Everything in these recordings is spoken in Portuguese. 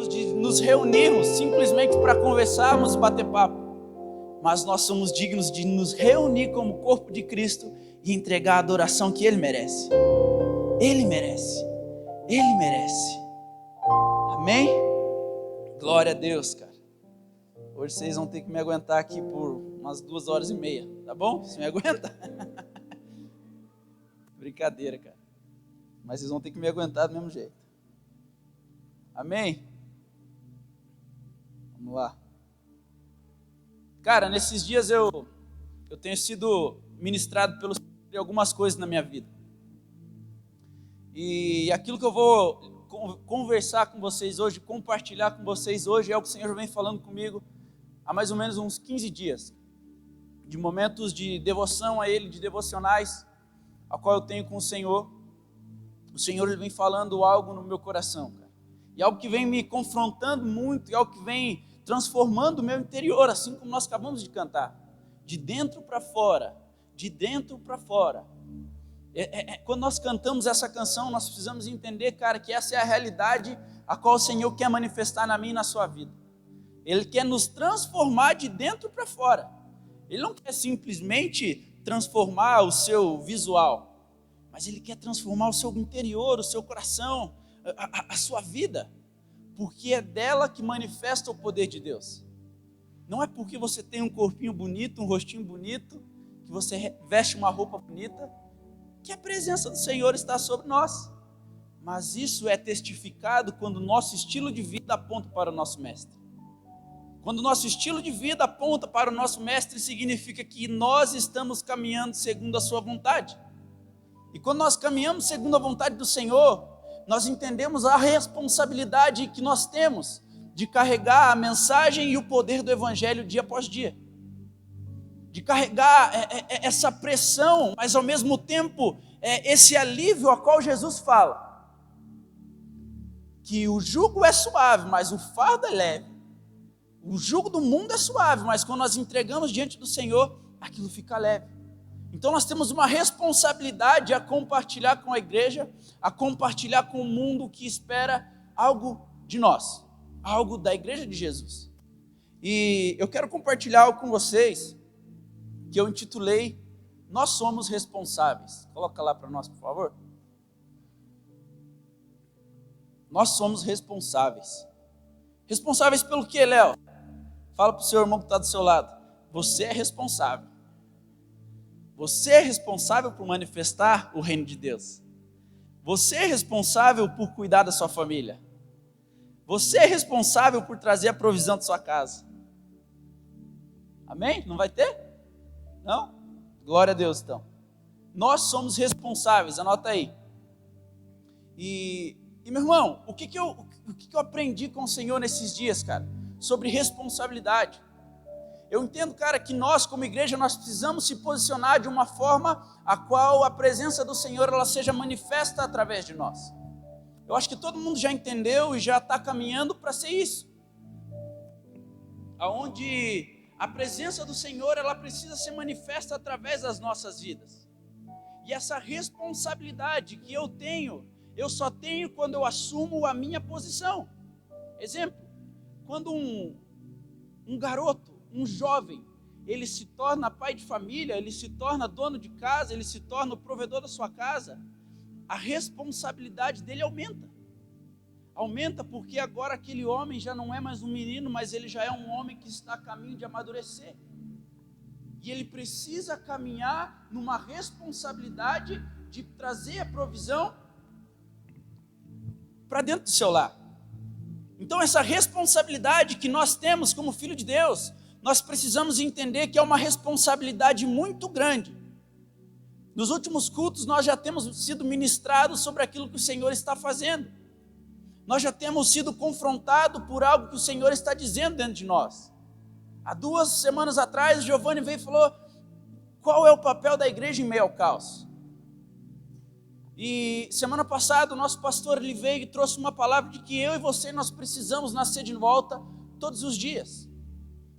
de nos reunirmos simplesmente para conversarmos e bater papo, mas nós somos dignos de nos reunir como corpo de Cristo e entregar a adoração que Ele merece. Ele merece. Ele merece. Amém? Glória a Deus, cara. Hoje vocês vão ter que me aguentar aqui por umas 2h30, tá bom? Você me aguenta? Brincadeira, cara. Mas vocês vão ter que me aguentar do mesmo jeito. Amém? Vamos lá. Cara, nesses dias eu tenho sido ministrado pelo Senhor em algumas coisas na minha vida. E aquilo que eu vou conversar com vocês hoje, compartilhar com vocês hoje, é o que o Senhor vem falando comigo há mais ou menos uns 15 dias. De momentos de devoção a Ele, de devocionais, a qual eu tenho com o Senhor. O Senhor ele vem falando algo no meu coração, cara. E algo que vem me confrontando muito, e algo que vem transformando o meu interior, assim como nós acabamos de cantar. De dentro para fora, de dentro para fora. Quando nós cantamos essa canção, nós precisamos entender, cara, que essa é a realidade a qual o Senhor quer manifestar na minha e na sua vida. Ele quer nos transformar de dentro para fora. Ele não quer simplesmente transformar o seu visual, mas Ele quer transformar o seu interior, o seu coração, a sua vida, porque é dela que manifesta o poder de Deus. Não é porque você tem um corpinho bonito, um rostinho bonito, que você veste uma roupa bonita, que a presença do Senhor está sobre nós. Mas isso é testificado quando o nosso estilo de vida aponta para o nosso Mestre. Quando o nosso estilo de vida aponta para o nosso Mestre, significa que nós estamos caminhando segundo a sua vontade. E quando nós caminhamos segundo a vontade do Senhor, nós entendemos a responsabilidade que nós temos de carregar a mensagem e o poder do Evangelho dia após dia. De carregar essa pressão, mas ao mesmo tempo esse alívio a qual Jesus fala. Que o jugo é suave, mas o fardo é leve. O jugo do mundo é suave, mas quando nós entregamos diante do Senhor, aquilo fica leve. Então nós temos uma responsabilidade a compartilhar com a igreja, a compartilhar com o mundo que espera algo de nós, algo da igreja de Jesus. E eu quero compartilhar algo com vocês, que eu intitulei Nós Somos Responsáveis. Coloca lá para nós, por favor. Nós somos responsáveis. Responsáveis pelo quê, Léo? Fala para o seu irmão que está do seu lado. Você é responsável. Você é responsável por manifestar o reino de Deus. Você é responsável por cuidar da sua família. Você é responsável por trazer a provisão da sua casa. Amém? Não vai ter? Não? Glória a Deus, então. Nós somos responsáveis, anota aí. E meu irmão, o que eu aprendi com o Senhor nesses dias, cara? Sobre responsabilidade. Eu entendo, cara, que nós como igreja, nós precisamos se posicionar de uma forma a qual a presença do Senhor, ela seja manifesta através de nós. Eu acho que todo mundo já entendeu e já está caminhando para ser isso. Aonde a presença do Senhor, ela precisa ser manifesta através das nossas vidas. E essa responsabilidade que eu tenho, eu só tenho quando eu assumo a minha posição. Exemplo, quando um garoto, um jovem, ele se torna pai de família, ele se torna dono de casa, ele se torna o provedor da sua casa, a responsabilidade dele aumenta. Aumenta porque agora aquele homem já não é mais um menino, mas ele já é um homem que está a caminho de amadurecer. E ele precisa caminhar numa responsabilidade de trazer a provisão para dentro do seu lar. Então essa responsabilidade que nós temos como filho de Deus, nós precisamos entender que é uma responsabilidade muito grande. Nos últimos cultos nós já temos sido ministrados sobre aquilo que o Senhor está fazendo. Nós já temos sido confrontados por algo que o Senhor está dizendo dentro de nós. Há 2 semanas atrás, Giovanni veio e falou: qual é o papel da igreja em meio ao caos? E semana passada o nosso pastor ele veio e trouxe uma palavra de que eu e você nós precisamos nascer de volta todos os dias.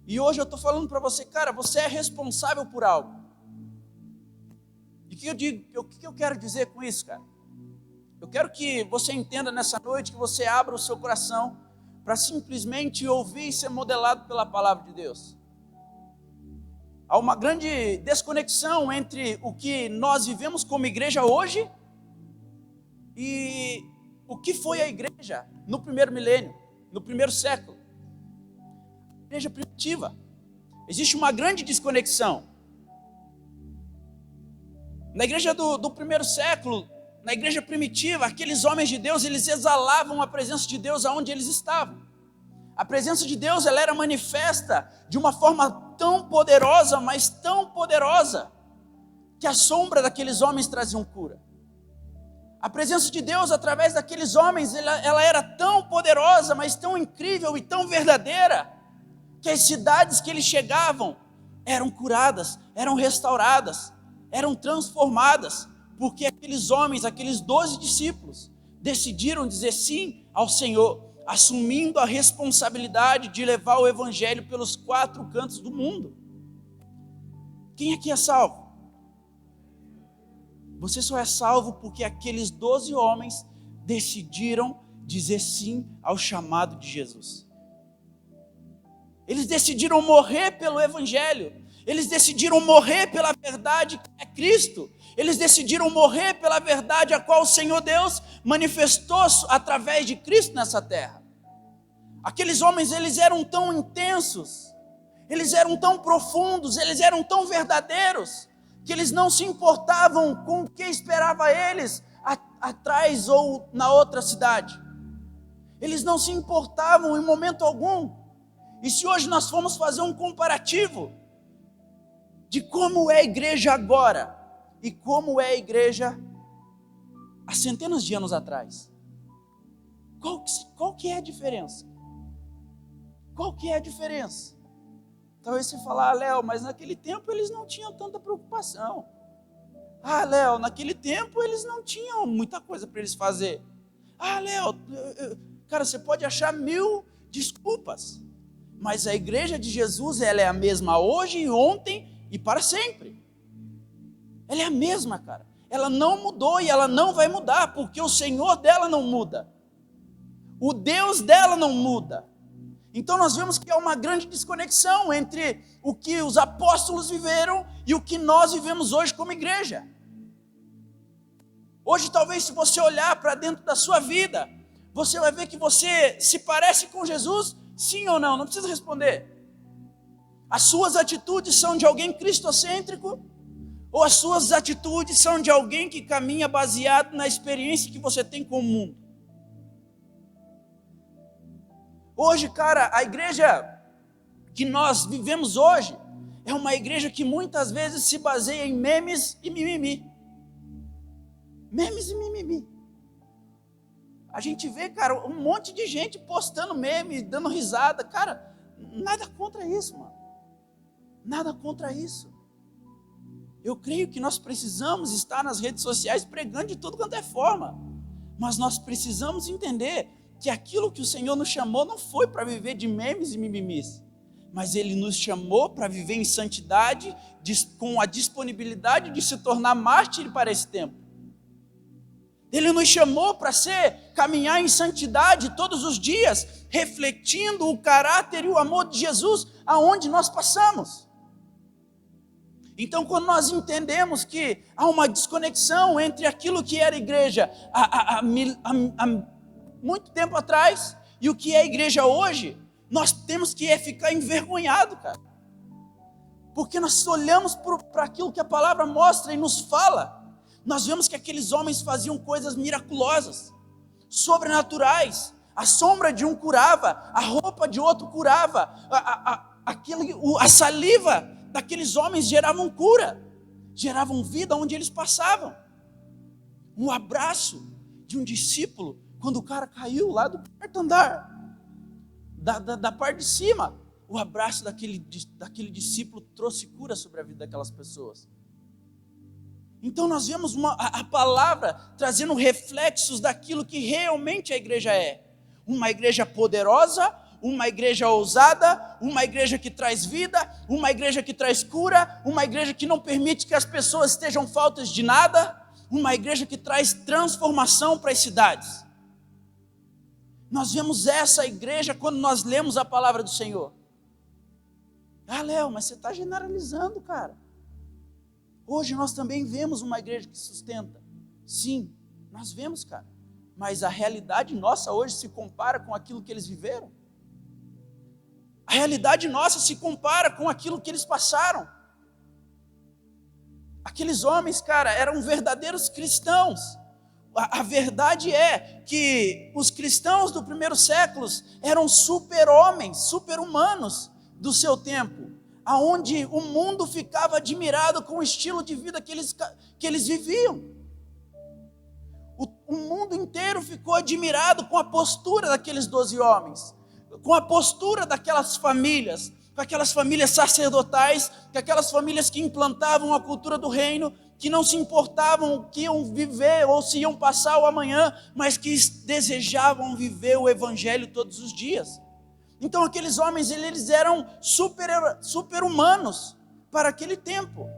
E hoje eu estou falando para você, cara, você é responsável por algo. E o que eu digo, o que eu quero dizer com isso, cara? Eu quero que você entenda nessa noite, que você abra o seu coração para simplesmente ouvir e ser modelado pela palavra de Deus. Há uma grande desconexão entre o que nós vivemos como igreja hoje e o que foi a igreja no primeiro milênio, no primeiro século. A igreja primitiva. Existe uma grande desconexão. Na igreja do primeiro século, na igreja primitiva, aqueles homens de Deus, eles exalavam a presença de Deus aonde eles estavam. A presença de Deus, ela era manifesta de uma forma tão poderosa, mas tão poderosa, que a sombra daqueles homens trazia cura. A presença de Deus através daqueles homens, ela era tão poderosa, mas tão incrível e tão verdadeira, que as cidades que eles chegavam eram curadas, eram restauradas, eram transformadas, porque aqueles homens, aqueles 12 discípulos, decidiram dizer sim ao Senhor, assumindo a responsabilidade de levar o evangelho pelos 4 cantos do mundo. Quem aqui é salvo? Você só é salvo porque aqueles 12 homens decidiram dizer sim ao chamado de Jesus. Eles decidiram morrer pelo evangelho. Eles decidiram morrer pela verdade que é Cristo. Eles decidiram morrer pela verdade a qual o Senhor Deus manifestou através de Cristo nessa terra. Aqueles homens, eles eram tão intensos, eles eram tão profundos, eles eram tão verdadeiros, que eles não se importavam com o que esperava eles atrás ou na outra cidade. Eles não se importavam em momento algum. E se hoje nós formos fazer um comparativo de como é a igreja agora e como é a igreja há centenas de anos atrás, qual que é a diferença? Qual que é a diferença? Talvez você falar, Léo, mas naquele tempo eles não tinham tanta preocupação. Léo, naquele tempo eles não tinham muita coisa para eles fazer. Léo, cara, você pode achar 1000 desculpas, mas a igreja de Jesus, ela é a mesma hoje e ontem e para sempre. Ela é a mesma, cara. Ela não mudou e ela não vai mudar, porque o Senhor dela não muda. O Deus dela não muda. Então nós vemos que há uma grande desconexão entre o que os apóstolos viveram e o que nós vivemos hoje como igreja. Hoje, talvez, se você olhar para dentro da sua vida, você vai ver que você se parece com Jesus, sim ou não? Não precisa responder. As suas atitudes são de alguém cristocêntrico? Ou as suas atitudes são de alguém que caminha baseado na experiência que você tem com o mundo? Hoje, cara, a igreja que nós vivemos hoje é uma igreja que muitas vezes se baseia em memes e mimimi. Memes e mimimi. A gente vê, cara, um monte de gente postando meme, dando risada. Cara, nada contra isso, mano. Nada contra isso. Eu creio que nós precisamos estar nas redes sociais pregando de tudo quanto é forma. Mas nós precisamos entender que aquilo que o Senhor nos chamou não foi para viver de memes e mimimis, mas Ele nos chamou para viver em santidade, com a disponibilidade de se tornar mártir para esse tempo. Ele nos chamou para caminhar em santidade todos os dias, refletindo o caráter e o amor de Jesus aonde nós passamos. Então, quando nós entendemos que há uma desconexão entre aquilo que era a igreja há muito tempo atrás e o que é a igreja hoje, nós temos que ficar envergonhado, cara. Porque nós olhamos para aquilo que a palavra mostra e nos fala. Nós vemos que aqueles homens faziam coisas miraculosas, sobrenaturais. A sombra de um curava, a roupa de outro curava, a saliva daqueles homens geravam cura, geravam vida onde eles passavam. Um abraço de um discípulo, quando o cara caiu lá do quarto andar, da parte de cima, o abraço daquele discípulo trouxe cura sobre a vida daquelas pessoas. Então nós vemos a palavra trazendo reflexos daquilo que realmente a igreja é. Uma igreja poderosa, uma igreja ousada, uma igreja que traz vida, uma igreja que traz cura, uma igreja que não permite que as pessoas estejam faltas de nada, uma igreja que traz transformação para as cidades. Nós vemos essa igreja quando nós lemos a palavra do Senhor. Ah, Léo, mas você está generalizando, cara. Hoje nós também vemos uma igreja que sustenta. Sim, nós vemos, cara. Mas a realidade nossa hoje se compara com aquilo que eles viveram. A realidade nossa se compara com aquilo que eles passaram. Aqueles homens, cara, eram verdadeiros cristãos. A verdade é que os cristãos do primeiro século eram super-homens, super-humanos do seu tempo, aonde o mundo ficava admirado com o estilo de vida que eles viviam. O mundo inteiro ficou admirado com a postura daqueles 12 homens, com a postura daquelas famílias, com aquelas famílias sacerdotais, com aquelas famílias que implantavam a cultura do reino, que não se importavam o que iam viver ou se iam passar o amanhã, mas que desejavam viver o evangelho todos os dias. Então aqueles homens, eles eram super-humanos para aquele tempo.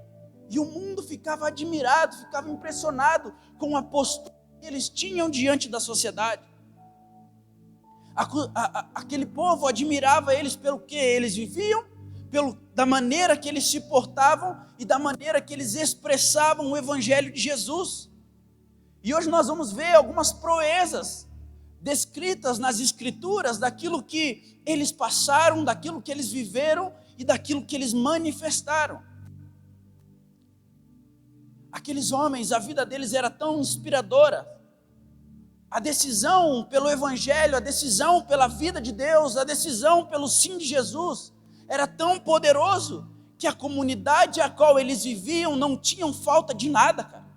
E o mundo ficava admirado, ficava impressionado com a postura que eles tinham diante da sociedade. Aquele povo admirava eles pelo que eles viviam, da maneira que eles se portavam e da maneira que eles expressavam o evangelho de Jesus. E hoje nós vamos ver algumas proezas descritas nas escrituras daquilo que eles passaram, daquilo que eles viveram e daquilo que eles manifestaram. Aqueles homens, a vida deles era tão inspiradora. A decisão pelo evangelho, a decisão pela vida de Deus, a decisão pelo sim de Jesus era tão poderoso que a comunidade a qual eles viviam não tinham falta de nada, cara.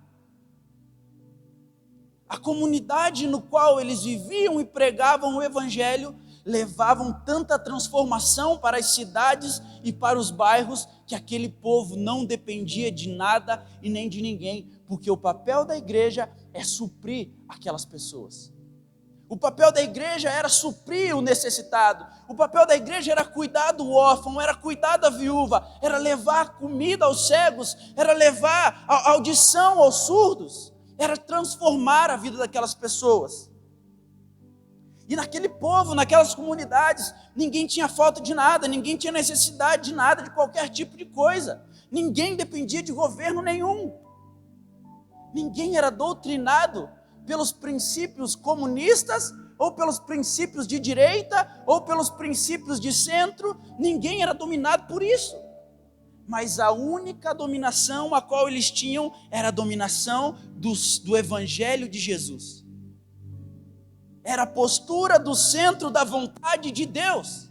A comunidade no qual eles viviam e pregavam o evangelho levavam tanta transformação para as cidades e para os bairros que aquele povo não dependia de nada e nem de ninguém, porque o papel da igreja é suprir aquelas pessoas. O papel da igreja era suprir o necessitado. O papel da igreja era cuidar do órfão, era cuidar da viúva, era levar comida aos cegos, era levar a audição aos surdos, era transformar a vida daquelas pessoas. E naquele povo, naquelas comunidades, ninguém tinha falta de nada, ninguém tinha necessidade de nada, de qualquer tipo de coisa. Ninguém dependia de governo nenhum. Ninguém era doutrinado pelos princípios comunistas, ou pelos princípios de direita, ou pelos princípios de centro. Ninguém era dominado por isso. Mas a única dominação a qual eles tinham era a dominação do evangelho de Jesus. Era a postura do centro da vontade de Deus.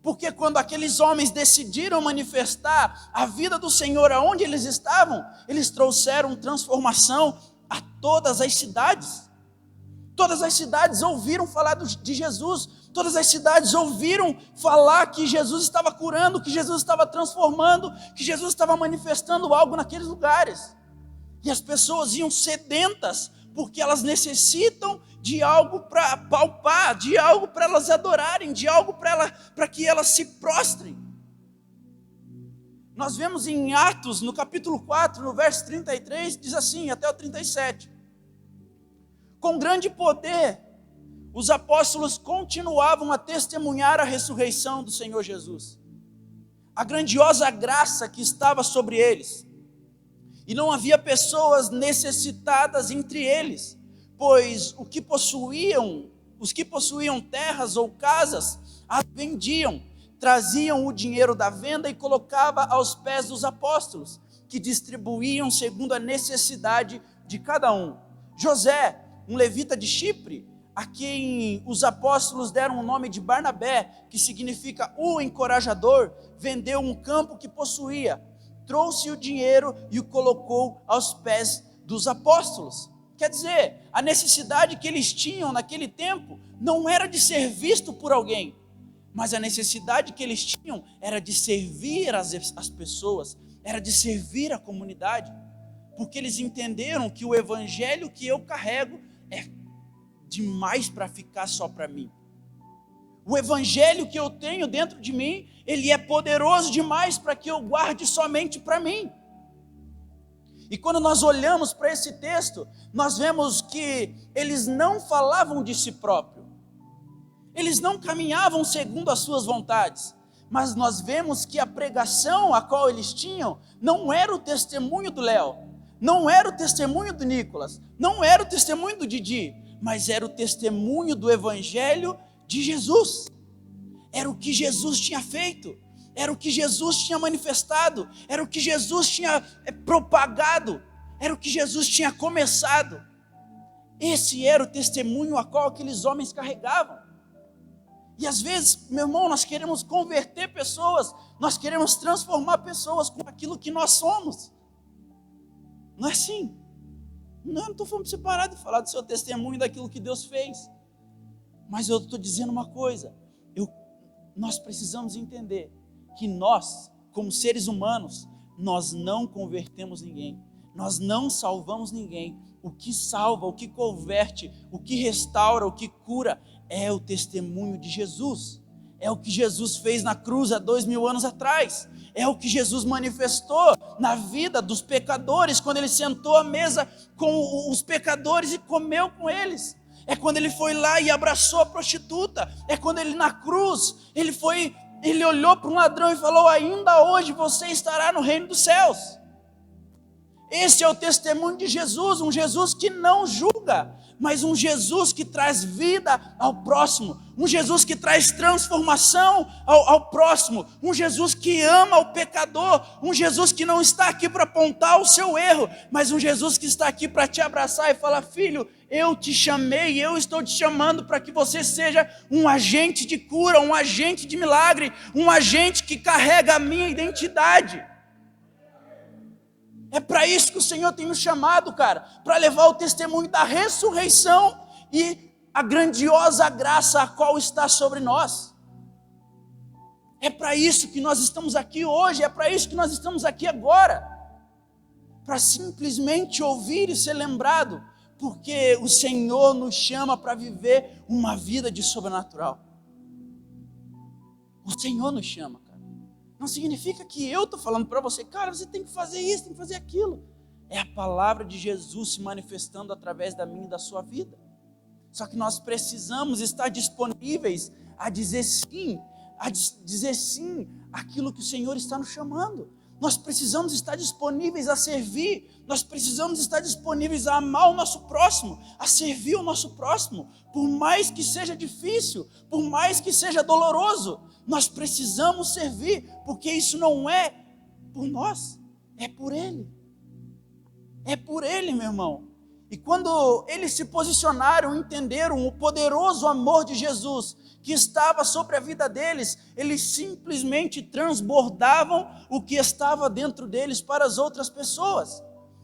Porque quando aqueles homens decidiram manifestar a vida do Senhor aonde eles estavam, eles trouxeram transformação a todas as cidades. Todas as cidades ouviram falar de Jesus. Todas as cidades ouviram falar que Jesus estava curando, que Jesus estava transformando, que Jesus estava manifestando algo naqueles lugares. E as pessoas iam sedentas, porque elas necessitam de algo para palpar, de algo para elas adorarem, de algo para que elas se prostrem. Nós vemos em Atos, no capítulo 4, no verso 33, diz assim, até o 37. Com grande poder, os apóstolos continuavam a testemunhar a ressurreição do Senhor Jesus. A grandiosa graça que estava sobre eles. E não havia pessoas necessitadas entre eles, pois os que possuíam terras ou casas, as vendiam, traziam o dinheiro da venda e colocavam aos pés dos apóstolos, que distribuíam segundo a necessidade de cada um. José, um levita de Chipre, a quem os apóstolos deram o nome de Barnabé, que significa o encorajador, vendeu um campo que possuía, trouxe o dinheiro e o colocou aos pés dos apóstolos. Quer dizer, a necessidade que eles tinham naquele tempo não era de ser visto por alguém, mas a necessidade que eles tinham era de servir as pessoas, era de servir a comunidade, porque eles entenderam que o evangelho que eu carrego é demais para ficar só para mim. O evangelho que eu tenho dentro de mim, ele é poderoso demais para que eu guarde somente para mim. E quando nós olhamos para esse texto, nós vemos que eles não falavam de si próprio, Eles não caminhavam segundo as suas vontades. Mas nós vemos que a pregação a qual eles tinham não era o testemunho do Léo, não era o testemunho do Nicolas, não era o testemunho do Didi, mas era o testemunho do Evangelho de Jesus. Era o que Jesus tinha feito, era o que Jesus tinha manifestado, era o que Jesus tinha propagado, era o que Jesus tinha começado. Esse era o testemunho a qual aqueles homens carregavam. E às vezes, meu irmão, nós queremos converter pessoas, nós queremos transformar pessoas com aquilo que nós somos. Não é assim. Não estou falando para você parar de falar do seu testemunho, daquilo que Deus fez. Mas eu estou dizendo uma coisa, nós precisamos entender que nós, como seres humanos, nós não convertemos ninguém, nós não salvamos ninguém. O que salva, o que converte, o que restaura, o que cura, é o testemunho de Jesus. É o que Jesus fez na cruz há 2000 anos atrás. É o que Jesus manifestou na vida dos pecadores, quando ele sentou à mesa com os pecadores e comeu com eles. É quando ele foi lá e abraçou a prostituta. É quando ele na cruz, ele olhou para um ladrão e falou: ainda hoje você estará no reino dos céus. Esse é o testemunho de Jesus, um Jesus que não julga, mas um Jesus que traz vida ao próximo, um Jesus que traz transformação ao próximo, um Jesus que ama o pecador, um Jesus que não está aqui para apontar o seu erro, mas um Jesus que está aqui para te abraçar e falar: filho, eu te chamei, eu estou te chamando para que você seja um agente de cura, um agente de milagre, um agente que carrega a minha identidade. É para isso que o Senhor tem nos chamado, cara, para levar o testemunho da ressurreição e a grandiosa graça a qual está sobre nós. É para isso que nós estamos aqui hoje, é para isso que nós estamos aqui agora, para simplesmente ouvir e ser lembrado, porque o Senhor nos chama para viver uma vida de sobrenatural. O Senhor nos chama. Não significa que eu estou falando para você: cara, você tem que fazer isso, tem que fazer aquilo. É a palavra de Jesus se manifestando através da minha e da sua vida. Só que nós precisamos estar disponíveis a dizer sim àquilo que o Senhor está nos chamando. Nós precisamos estar disponíveis a servir, nós precisamos estar disponíveis a amar o nosso próximo, a servir o nosso próximo, por mais que seja difícil, por mais que seja doloroso, nós precisamos servir, porque isso não é por nós, é por Ele. É por Ele, meu irmão. E quando eles se posicionaram, entenderam o poderoso amor de Jesus que estava sobre a vida deles, eles simplesmente transbordavam o que estava dentro deles para as outras pessoas.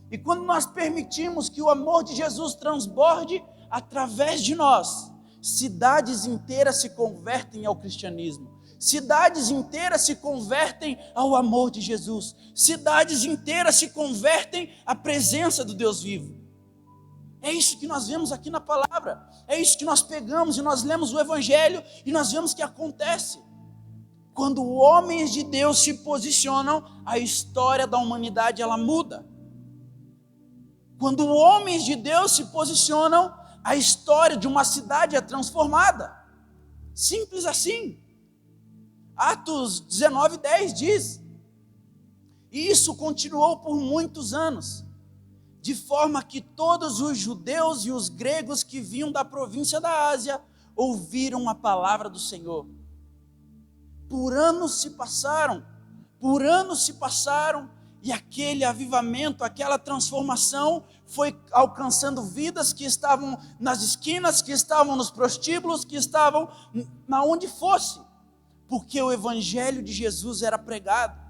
E quando nós permitimos que o amor de Jesus transborde através de nós, cidades inteiras se convertem ao cristianismo. Cidades inteiras se convertem ao amor de Jesus. Cidades inteiras se convertem à presença do Deus vivo. É isso que nós vemos aqui na palavra. É isso que nós pegamos e nós lemos o Evangelho e nós vemos que acontece. Quando homens de Deus se posicionam, a história da humanidade ela muda. Quando homens de Deus se posicionam, a história de uma cidade é transformada. Simples assim. Atos 19:10 diz: e isso continuou por muitos anos, de forma que todos os judeus e os gregos que vinham da província da Ásia ouviram a palavra do Senhor. Por anos se passaram, e aquele avivamento, aquela transformação foi alcançando vidas que estavam nas esquinas, que estavam nos prostíbulos, que estavam na onde fosse, porque o Evangelho de Jesus era pregado.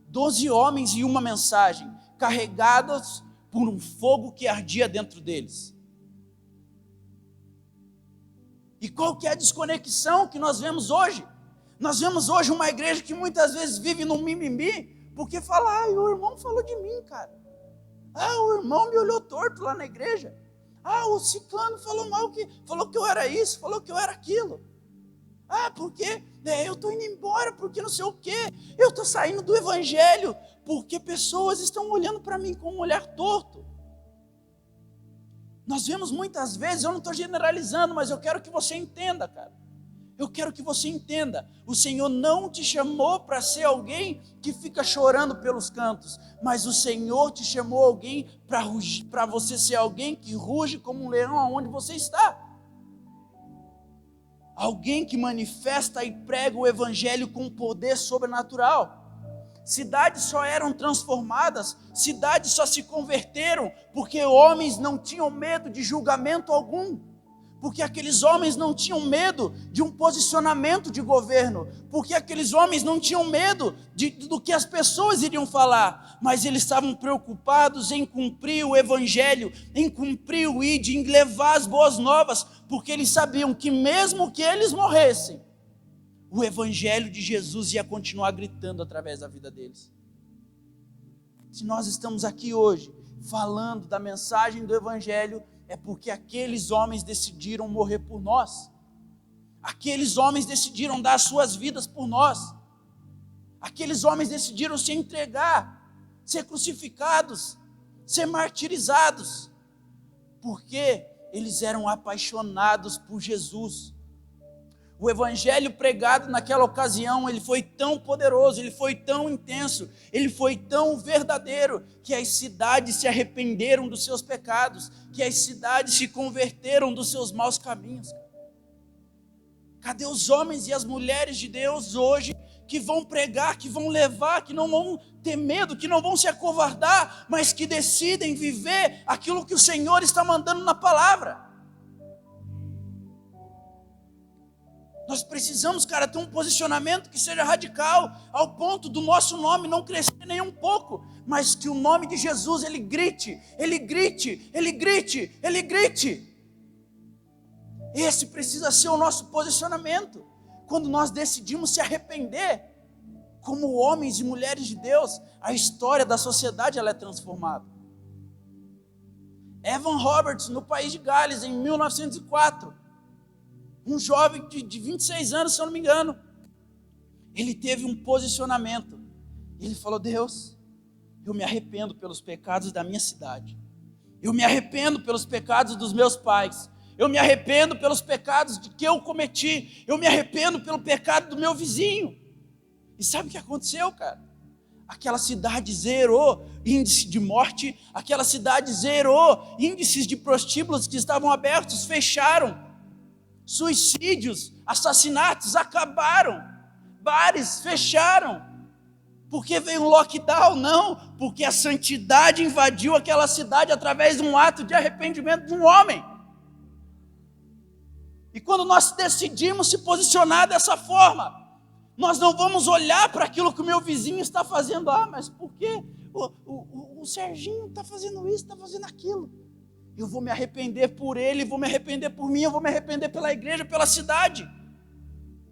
12 homens e uma mensagem, carregados por um fogo que ardia dentro deles. E qual que é a desconexão que nós vemos hoje? Nós vemos hoje uma igreja que muitas vezes vive no mimimi, porque fala: o irmão falou de mim, cara. O irmão me olhou torto lá na igreja. O ciclano falou mal, falou que eu era isso, falou que eu era aquilo. Porque eu estou indo embora, porque não sei o quê. Eu estou saindo do Evangelho, porque pessoas estão olhando para mim com um olhar torto. Nós vemos muitas vezes, eu não estou generalizando, mas eu quero que você entenda, cara. Eu quero que você entenda, o Senhor não te chamou para ser alguém que fica chorando pelos cantos, mas o Senhor te chamou alguém para você ser alguém que ruge como um leão aonde você está. Alguém que manifesta e prega o evangelho com poder sobrenatural. Cidades só eram transformadas, cidades só se converteram, porque homens não tinham medo de julgamento algum. Porque aqueles homens não tinham medo de um posicionamento de governo, porque aqueles homens não tinham medo do que as pessoas iriam falar, mas eles estavam preocupados em cumprir o evangelho, em cumprir o ID, em levar as boas novas, porque eles sabiam que mesmo que eles morressem, o evangelho de Jesus ia continuar gritando através da vida deles. Se nós estamos aqui hoje falando da mensagem do evangelho, é porque aqueles homens decidiram morrer por nós. Aqueles homens decidiram dar suas vidas por nós. Aqueles homens decidiram se entregar, ser crucificados, ser martirizados, porque eles eram apaixonados por Jesus. O evangelho pregado naquela ocasião, ele foi tão poderoso, ele foi tão intenso, ele foi tão verdadeiro, que as cidades se arrependeram dos seus pecados, que as cidades se converteram dos seus maus caminhos. Cadê os homens e as mulheres de Deus hoje, que vão pregar, que vão levar, que não vão ter medo, que não vão se acovardar, mas que decidem viver aquilo que o Senhor está mandando na palavra? Nós precisamos, cara, ter um posicionamento que seja radical, ao ponto do nosso nome não crescer nem um pouco, mas que o nome de Jesus, ele grite, ele grite, ele grite, ele grite. Esse precisa ser o nosso posicionamento, quando nós decidimos se arrepender, como homens e mulheres de Deus, a história da sociedade ela é transformada. Evan Roberts, no país de Gales, em 1904, um jovem de 26 anos, se eu não me engano, ele teve um posicionamento. Ele falou: Deus, eu me arrependo pelos pecados da minha cidade. Eu me arrependo pelos pecados dos meus pais. Eu me arrependo pelos pecados que eu cometi. Eu me arrependo pelo pecado do meu vizinho. E sabe o que aconteceu, cara? Aquela cidade zerou índice de morte. Aquela cidade zerou índices de prostíbulos que estavam abertos, fecharam. Suicídios, assassinatos acabaram, bares fecharam, porque veio um lockdown? Não, porque a santidade invadiu aquela cidade através de um ato de arrependimento de um homem. E quando nós decidimos se posicionar dessa forma, nós não vamos olhar para aquilo que o meu vizinho está fazendo. Mas por que o Serginho está fazendo isso, está fazendo aquilo? Eu vou me arrepender por ele, vou me arrepender por mim, eu vou me arrepender pela igreja, pela cidade.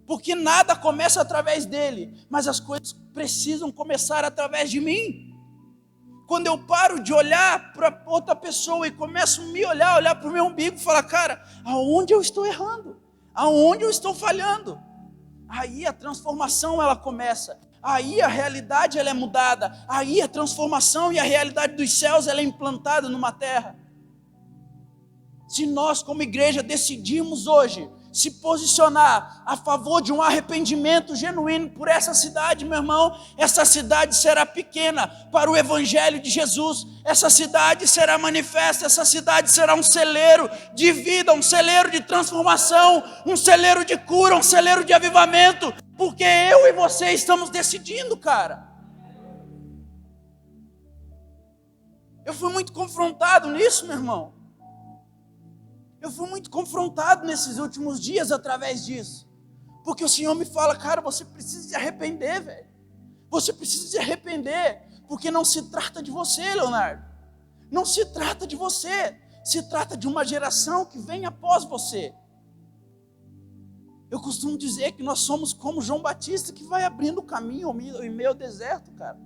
Porque nada começa através dele, mas as coisas precisam começar através de mim. Quando eu paro de olhar para outra pessoa e começo a me olhar para o meu umbigo e falar: cara, aonde eu estou errando? Aonde eu estou falhando? Aí a transformação ela começa. Aí a realidade ela é mudada. Aí a transformação e a realidade dos céus ela é implantada numa terra. Se nós como igreja decidimos hoje se posicionar a favor de um arrependimento genuíno por essa cidade, meu irmão, essa cidade será pequena para o evangelho de Jesus. Essa cidade será manifesta, essa cidade será um celeiro de vida, um celeiro de transformação, um celeiro de cura, um celeiro de avivamento, porque eu e você estamos decidindo, cara. Eu fui muito confrontado nisso, meu irmão. Eu fui muito confrontado nesses últimos dias através disso. Porque o Senhor me fala: cara, você precisa se arrepender, velho. Você precisa se arrepender. Porque não se trata de você, Leonardo. Não se trata de você. Se trata de uma geração que vem após você. Eu costumo dizer que nós somos como João Batista, que vai abrindo o caminho em meio ao deserto, cara.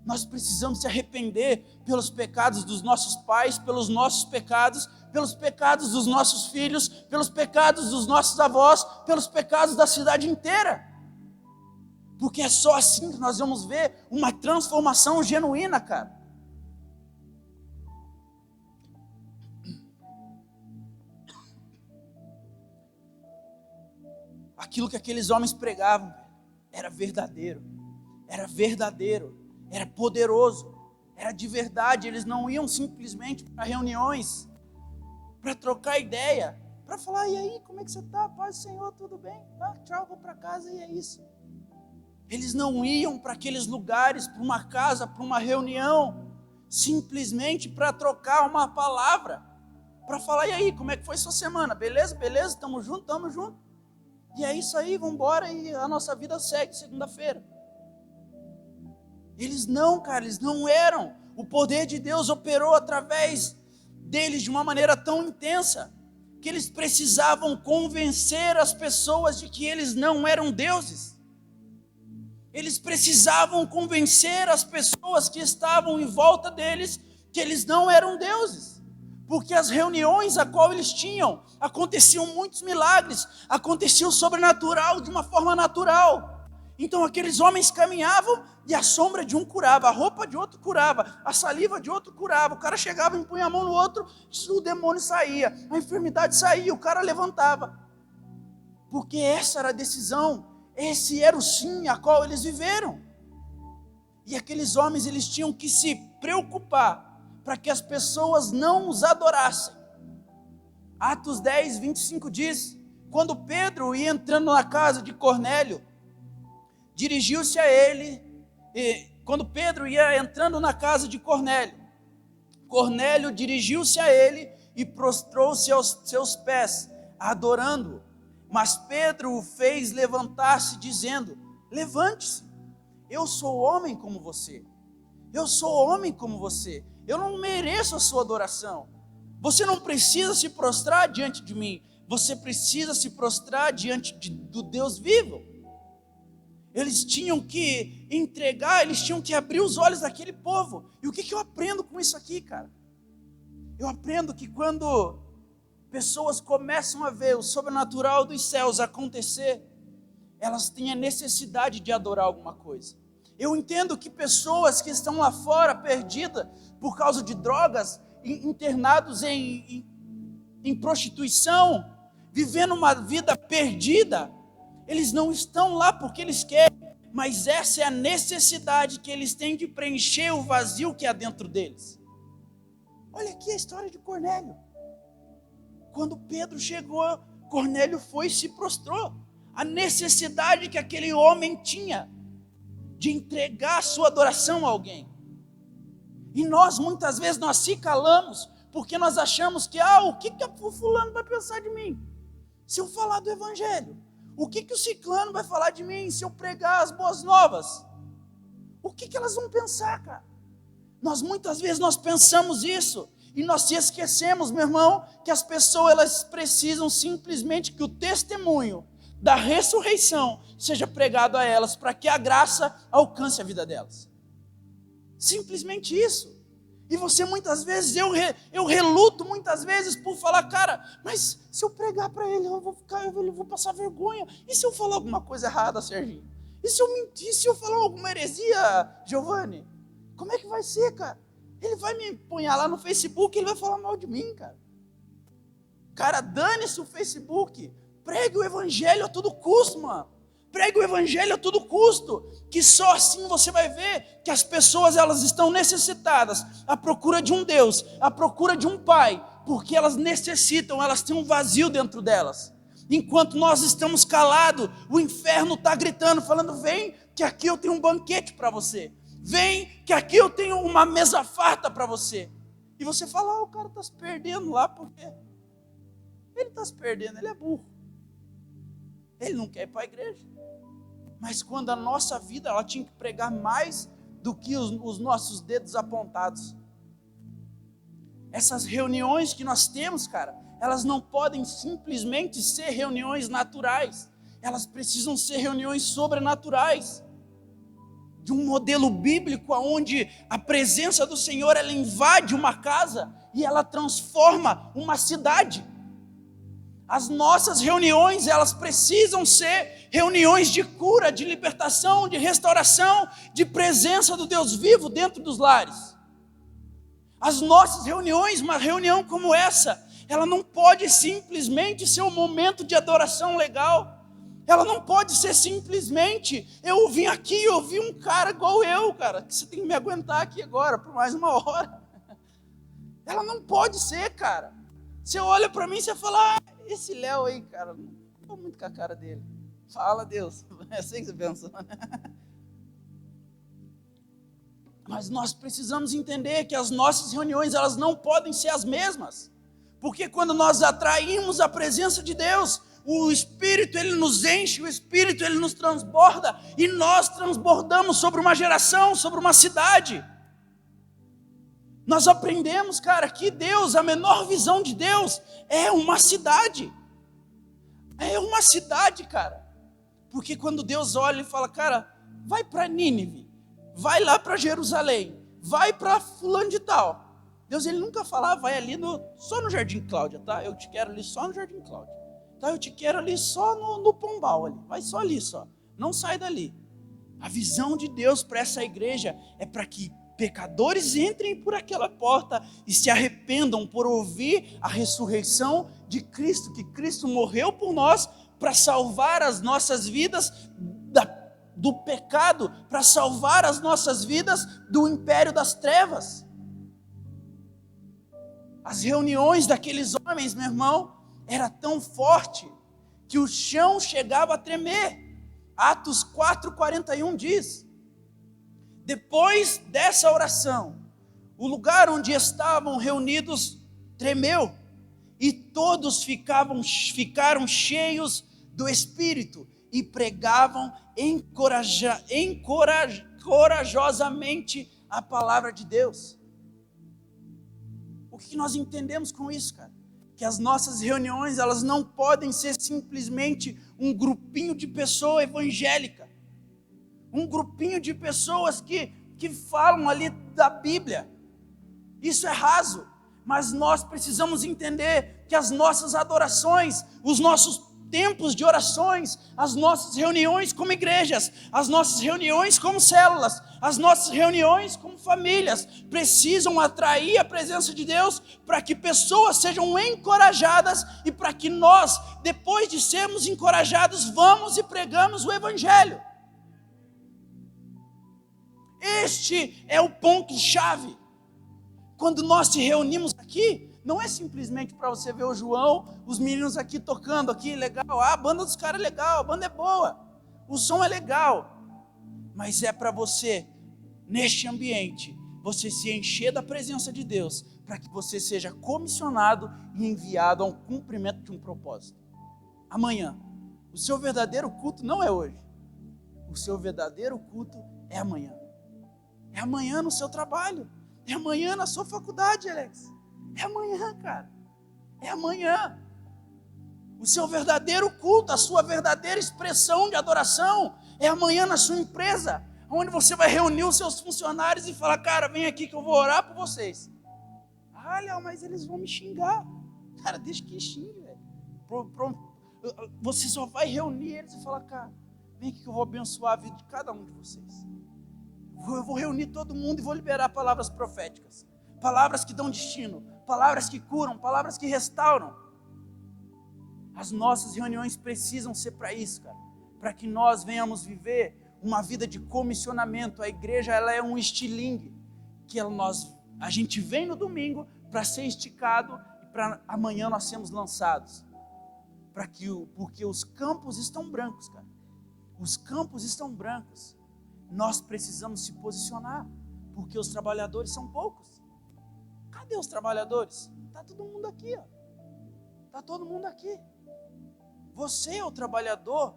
Nós precisamos se arrepender pelos pecados dos nossos pais, pelos nossos pecados dos nossos filhos, pelos pecados dos nossos avós, pelos pecados da cidade inteira. Porque é só assim que nós vamos ver uma transformação genuína, cara. aquilo que aqueles homens pregavam era verdadeiro, era poderoso, era de verdade. Eles não iam simplesmente para reuniões, para trocar ideia, para falar, e aí, como é que você está? Paz do Senhor, tudo bem? Ah, tchau, vou para casa e é isso. Eles não iam para aqueles lugares, para uma casa, para uma reunião, simplesmente para trocar uma palavra, para falar, e aí, como é que foi sua semana? Beleza, beleza, estamos juntos. E é isso aí, vamos embora e a nossa vida segue segunda-feira. Eles não eram. O poder de Deus operou através deles de uma maneira tão intensa, que eles precisavam convencer as pessoas de que eles não eram deuses. Eles precisavam convencer as pessoas que estavam em volta deles que eles não eram deuses. Porque as reuniões a qual eles tinham, aconteciam muitos milagres, acontecia o sobrenatural de uma forma natural. Então aqueles homens caminhavam e a sombra de um curava, a roupa de outro curava, a saliva de outro curava, o cara chegava e impunha a mão no outro, o demônio saía, a enfermidade saía, o cara levantava. Porque essa era a decisão, esse era o sim a qual eles viveram. E aqueles homens, eles tinham que se preocupar para que as pessoas não os adorassem. Atos 10, 25 diz, quando Pedro ia entrando na casa de Cornélio, dirigiu-se a ele, quando Pedro ia entrando na casa de Cornélio, Cornélio dirigiu-se a ele e prostrou-se aos seus pés, adorando-o. Mas Pedro o fez levantar-se, dizendo, levante-se, eu sou homem como você, eu não mereço a sua adoração. Você não precisa se prostrar diante de mim, você precisa se prostrar diante do Deus vivo. Eles tinham que entregar, eles tinham que abrir os olhos daquele povo. E o que eu aprendo com isso aqui, cara? Eu aprendo que quando pessoas começam a ver o sobrenatural dos céus acontecer, elas têm a necessidade de adorar alguma coisa. Eu entendo que pessoas que estão lá fora, perdidas por causa de drogas, internados em prostituição, vivendo uma vida perdida, eles não estão lá porque eles querem, mas essa é a necessidade que eles têm de preencher o vazio que há dentro deles. Olha aqui a história de Cornélio. Quando Pedro chegou, Cornélio foi e se prostrou. A necessidade que aquele homem tinha de entregar sua adoração a alguém. E nós, muitas vezes, nós se calamos, porque nós achamos que, o que o fulano vai pensar de mim? Se eu falar do evangelho. O que o ciclano vai falar de mim se eu pregar as boas novas? O que elas vão pensar, cara? Muitas vezes, nós pensamos isso, e nós se esquecemos, meu irmão, que as pessoas, elas precisam simplesmente que o testemunho da ressurreição seja pregado a elas, para que a graça alcance a vida delas. Simplesmente isso. E você muitas vezes, eu reluto muitas vezes por falar, cara, mas se eu pregar para ele, eu vou passar vergonha. E se eu falar alguma coisa errada, Serginho? E se eu mentir, se eu falar alguma heresia, Giovanni? Como é que vai ser, cara? Ele vai me punhar lá no Facebook, ele vai falar mal de mim, cara. Cara, dane-se o Facebook. Pregue o evangelho a todo custo, mano. Pregue o evangelho a todo custo, que só assim você vai ver que as pessoas, elas estão necessitadas, à procura de um Deus, à procura de um Pai, porque elas necessitam, elas têm um vazio dentro delas. Enquanto nós estamos calados, o inferno está gritando, falando, vem que aqui eu tenho um banquete para você, vem que aqui eu tenho uma mesa farta para você. E você fala, o cara está se perdendo lá, porque ele está se perdendo, ele é burro. Ele não quer ir para a igreja. Mas quando a nossa vida, ela tinha que pregar mais do que os nossos dedos apontados. Essas reuniões que nós temos, cara, elas não podem simplesmente ser reuniões naturais. Elas precisam ser reuniões sobrenaturais. De um modelo bíblico onde a presença do Senhor, ela invade uma casa e ela transforma uma cidade. As nossas reuniões, elas precisam ser reuniões de cura, de libertação, de restauração, de presença do Deus vivo dentro dos lares. As nossas reuniões, uma reunião como essa, ela não pode simplesmente ser um momento de adoração legal. Ela não pode ser simplesmente, eu vim aqui e eu vi um cara igual eu, cara, que você tem que me aguentar aqui agora por mais uma hora. Ela não pode ser, cara. Você olha para mim e você fala, esse Léo aí, cara, não estou muito com a cara dele. Fala, Deus, é assim que você pensa. Mas nós precisamos entender que as nossas reuniões, elas não podem ser as mesmas. Porque quando nós atraímos a presença de Deus, o Espírito, ele nos enche, o Espírito, ele nos transborda, e nós transbordamos sobre uma geração, sobre uma cidade. Nós aprendemos, cara, que Deus, a menor visão de Deus é uma cidade. É uma cidade, cara. Porque quando Deus olha e fala, cara, vai para Nínive, vai lá para Jerusalém, vai para fulano de tal. Deus, ele nunca fala, vai ali só no Jardim Cláudia, tá? Eu te quero ali só no Jardim Cláudia. Tá? Eu te quero ali só no Pombal ali. Vai só ali só. Não sai dali. A visão de Deus para essa igreja é para que pecadores entrem por aquela porta e se arrependam por ouvir a ressurreição de Cristo, que Cristo morreu por nós para salvar as nossas vidas do pecado, para salvar as nossas vidas do império das trevas. As reuniões daqueles homens, meu irmão, era tão forte que o chão chegava a tremer. Atos 4:41 diz: depois dessa oração, o lugar onde estavam reunidos tremeu, e todos ficaram cheios do Espírito e pregavam corajosamente a palavra de Deus. O que nós entendemos com isso, cara? Que as nossas reuniões, elas não podem ser simplesmente um grupinho de pessoa evangélica, um grupinho de pessoas que falam ali da Bíblia. Isso é raso, mas nós precisamos entender que as nossas adorações, os nossos tempos de orações, as nossas reuniões como igrejas, as nossas reuniões como células, as nossas reuniões como famílias, precisam atrair a presença de Deus para que pessoas sejam encorajadas e para que nós, depois de sermos encorajados, vamos e pregamos o Evangelho. Este é o ponto-chave. Quando nós se reunimos aqui, não é simplesmente para você ver o João, os meninos aqui tocando aqui, legal. A banda dos caras é legal, a banda é boa, o som é legal. Mas é para você, neste ambiente, você se encher da presença de Deus, para que você seja comissionado e enviado ao cumprimento de um propósito. Amanhã, o seu verdadeiro culto não é hoje. O seu verdadeiro culto é amanhã. É amanhã no seu trabalho. É amanhã na sua faculdade, Alex. É amanhã, cara. É amanhã. O seu verdadeiro culto, a sua verdadeira expressão de adoração é amanhã na sua empresa, onde você vai reunir os seus funcionários e falar, cara, vem aqui que eu vou orar por vocês. Ah, Léo, mas eles vão me xingar. Cara, deixa que xingue, velho. Você só vai reunir eles e falar, cara, vem aqui que eu vou abençoar a vida de cada um de vocês. Eu vou reunir todo mundo e vou liberar palavras proféticas. Palavras que dão destino, palavras que curam, palavras que restauram. As nossas reuniões precisam ser para isso, cara. Para que nós venhamos viver uma vida de comissionamento. A igreja, ela é um estilingue. Que a gente vem no domingo para ser esticado e para amanhã nós sermos lançados. Porque os campos estão brancos, cara. Os campos estão brancos. Nós precisamos se posicionar. Porque os trabalhadores são poucos. Cadê os trabalhadores? Está todo mundo aqui, ó. Está todo mundo aqui. Você é o trabalhador.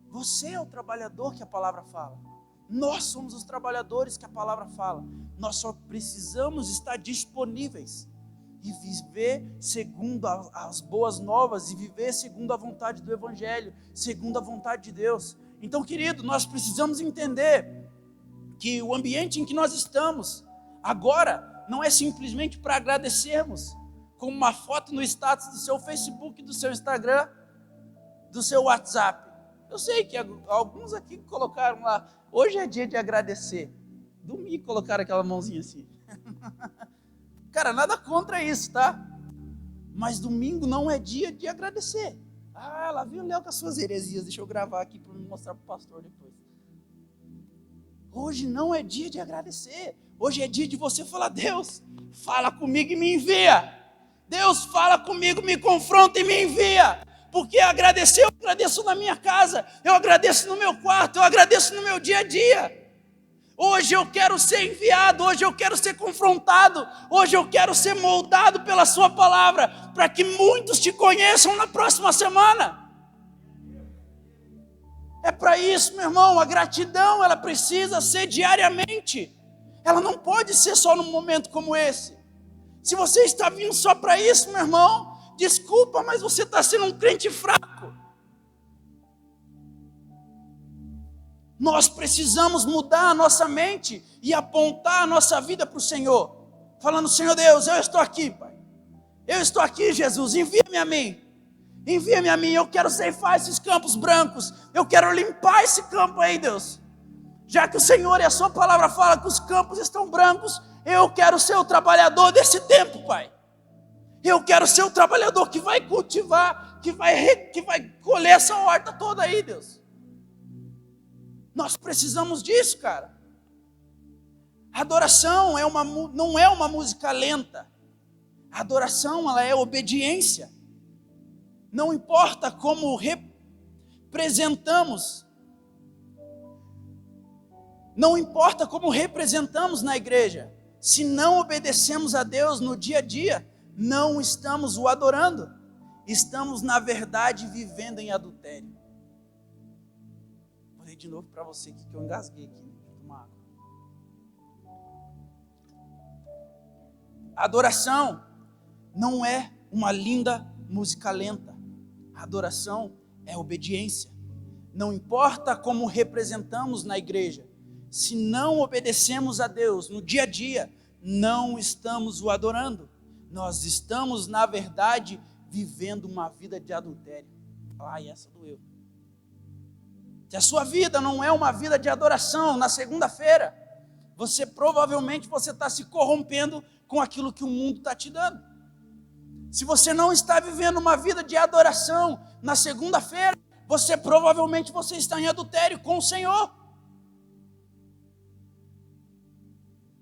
Você é o trabalhador que a palavra fala. Nós somos os trabalhadores que a palavra fala. Nós só precisamos estar disponíveis e viver segundo as boas novas, e viver segundo a vontade do Evangelho, segundo a vontade de Deus. Então, querido, nós precisamos entender que o ambiente em que nós estamos agora não é simplesmente para agradecermos com uma foto no status do seu Facebook, do seu Instagram, do seu WhatsApp. Eu sei que alguns aqui colocaram lá, hoje é dia de agradecer. Domingo colocaram aquela mãozinha assim. Cara, nada contra isso, tá? Mas domingo não é dia de agradecer. Ah, lá viu o Léo com as suas heresias. Deixa eu gravar aqui para mostrar para o pastor depois. Hoje não é dia de agradecer. Hoje é dia de você falar: Deus, fala comigo e me envia. Deus, fala comigo, me confronta e me envia. Porque agradecer, eu agradeço na minha casa, eu agradeço no meu quarto, eu agradeço no meu dia a dia. Hoje eu quero ser enviado, hoje eu quero ser confrontado, hoje eu quero ser moldado pela sua palavra, para que muitos te conheçam na próxima semana. É para isso, meu irmão, a gratidão ela precisa ser diariamente, ela não pode ser só num momento como esse. Se você está vindo só para isso, meu irmão, desculpa, mas você está sendo um crente fraco. Nós precisamos mudar a nossa mente e apontar a nossa vida para o Senhor, falando: Senhor Deus, eu estou aqui, Pai. Eu estou aqui, Jesus, envia-me a mim. Envia-me a mim, eu quero ceifar esses campos brancos. Eu quero limpar esse campo aí, Deus. Já que o Senhor e a sua palavra fala que os campos estão brancos, eu quero ser o trabalhador desse tempo, Pai. Eu quero ser o trabalhador que vai cultivar, que vai colher essa horta toda aí, Deus. Nós precisamos disso, cara. Adoração não é uma música lenta. A adoração, ela é obediência. Não importa como representamos. Não importa como representamos na igreja. Se não obedecemos a Deus no dia a dia, não estamos o adorando. Estamos, na verdade, vivendo em adultério. Vou ler de novo para você aqui, que eu engasguei aqui. Vou tomar água. A adoração não é uma linda música lenta. A adoração é obediência. Não importa como representamos na igreja, se não obedecemos a Deus no dia a dia, não estamos o adorando. Nós estamos, na verdade, vivendo uma vida de adultério. Ai, essa doeu. Se a sua vida não é uma vida de adoração, na segunda-feira, provavelmente você está se corrompendo com aquilo que o mundo está te dando. Se você não está vivendo uma vida de adoração na segunda-feira, provavelmente você está em adultério com o Senhor.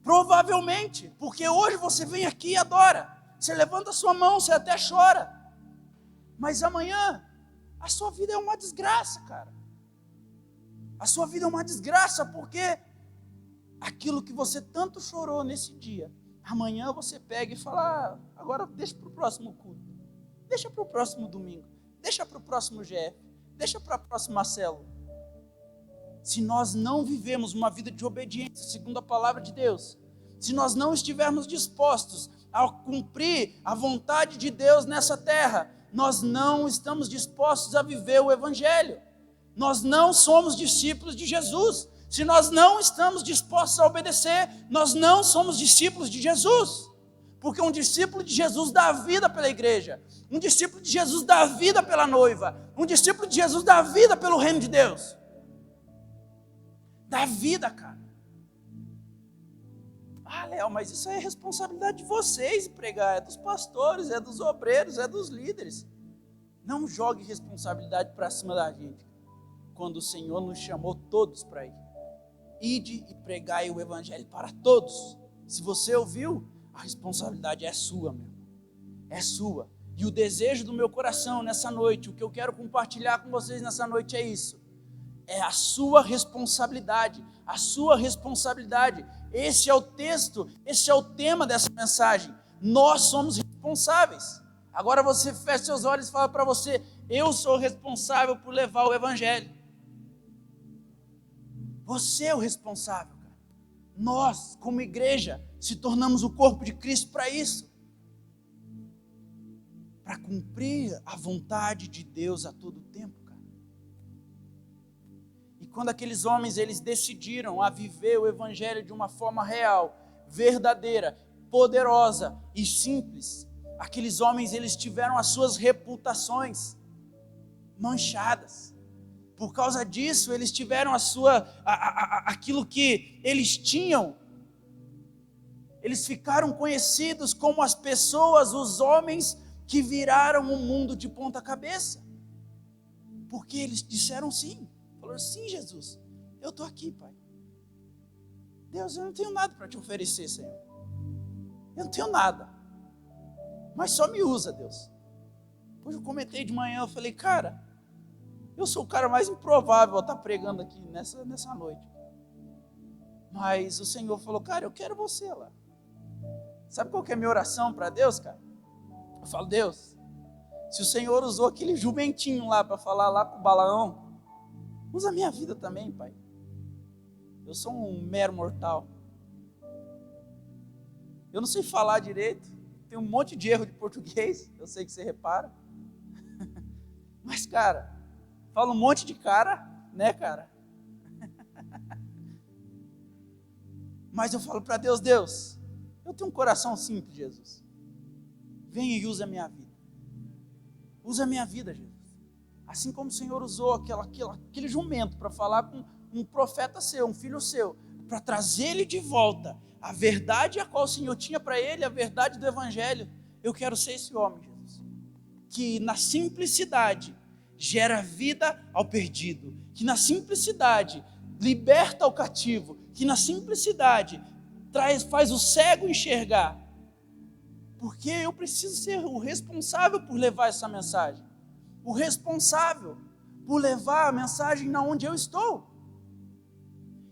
Provavelmente, porque hoje você vem aqui e adora. Você levanta a sua mão, você até chora. Mas amanhã, a sua vida é uma desgraça, cara. A sua vida é uma desgraça porque aquilo que você tanto chorou nesse dia, amanhã você pega e fala: agora deixa para o próximo culto, deixa para o próximo domingo, deixa para o próximo GF, deixa para a próxima célula. Se nós não vivemos uma vida de obediência, segundo a palavra de Deus, se nós não estivermos dispostos a cumprir a vontade de Deus nessa terra, nós não estamos dispostos a viver o Evangelho. Nós não somos discípulos de Jesus. Se nós não estamos dispostos a obedecer, nós não somos discípulos de Jesus. Porque um discípulo de Jesus dá a vida pela igreja. Um discípulo de Jesus dá a vida pela noiva. Um discípulo de Jesus dá a vida pelo reino de Deus. Dá vida, cara. Ah, Léo, mas isso é responsabilidade de vocês pregar. É dos pastores, é dos obreiros, é dos líderes. Não jogue responsabilidade para cima da gente. Quando o Senhor nos chamou todos para ir. Ide e pregai o evangelho para todos. Se você ouviu, a responsabilidade é sua, meu irmão. É sua. E o desejo do meu coração nessa noite, o que eu quero compartilhar com vocês nessa noite é isso. É a sua responsabilidade. A sua responsabilidade. Esse é o texto, esse é o tema dessa mensagem. Nós somos responsáveis. Agora você fecha seus olhos e fala para você: eu sou responsável por levar o evangelho. Você é o responsável, cara. Nós, como igreja, se tornamos o corpo de Cristo para isso. Para cumprir a vontade de Deus a todo tempo, cara. E quando aqueles homens, eles decidiram a viver o evangelho de uma forma real, verdadeira, poderosa e simples, aqueles homens, eles tiveram as suas reputações manchadas. Por causa disso, eles tiveram aquilo que eles tinham. Eles ficaram conhecidos como as pessoas, os homens que viraram o mundo de ponta cabeça. Porque eles disseram sim. Falaram, sim, Jesus, eu estou aqui, Pai. Deus, eu não tenho nada para te oferecer, Senhor. Eu não tenho nada. Mas só me usa, Deus. Depois eu comentei de manhã, eu falei, cara, eu sou o cara mais improvável a estar pregando aqui nessa noite. Mas o Senhor falou, cara, eu quero você lá. Sabe qual que é a minha oração para Deus, cara? Eu falo, Deus, se o Senhor usou aquele jumentinho lá para falar lá com o Balaão, usa a minha vida também, Pai. Eu sou um mero mortal. Eu não sei falar direito. Tem um monte de erro de português. Eu sei que você repara. Mas, cara, fala um monte de cara, né, cara? Mas eu falo para Deus, Deus, eu tenho um coração simples, Jesus. Venha e usa a minha vida. Usa a minha vida, Jesus. Assim como o Senhor usou aquele jumento para falar com um profeta seu, um filho seu, para trazer ele de volta a verdade a qual o Senhor tinha para ele, a verdade do Evangelho. Eu quero ser esse homem, Jesus, que na simplicidade gera vida ao perdido, que na simplicidade liberta o cativo, que na simplicidade faz o cego enxergar. Porque eu preciso ser o responsável por levar essa mensagem, o responsável por levar a mensagem na onde eu estou.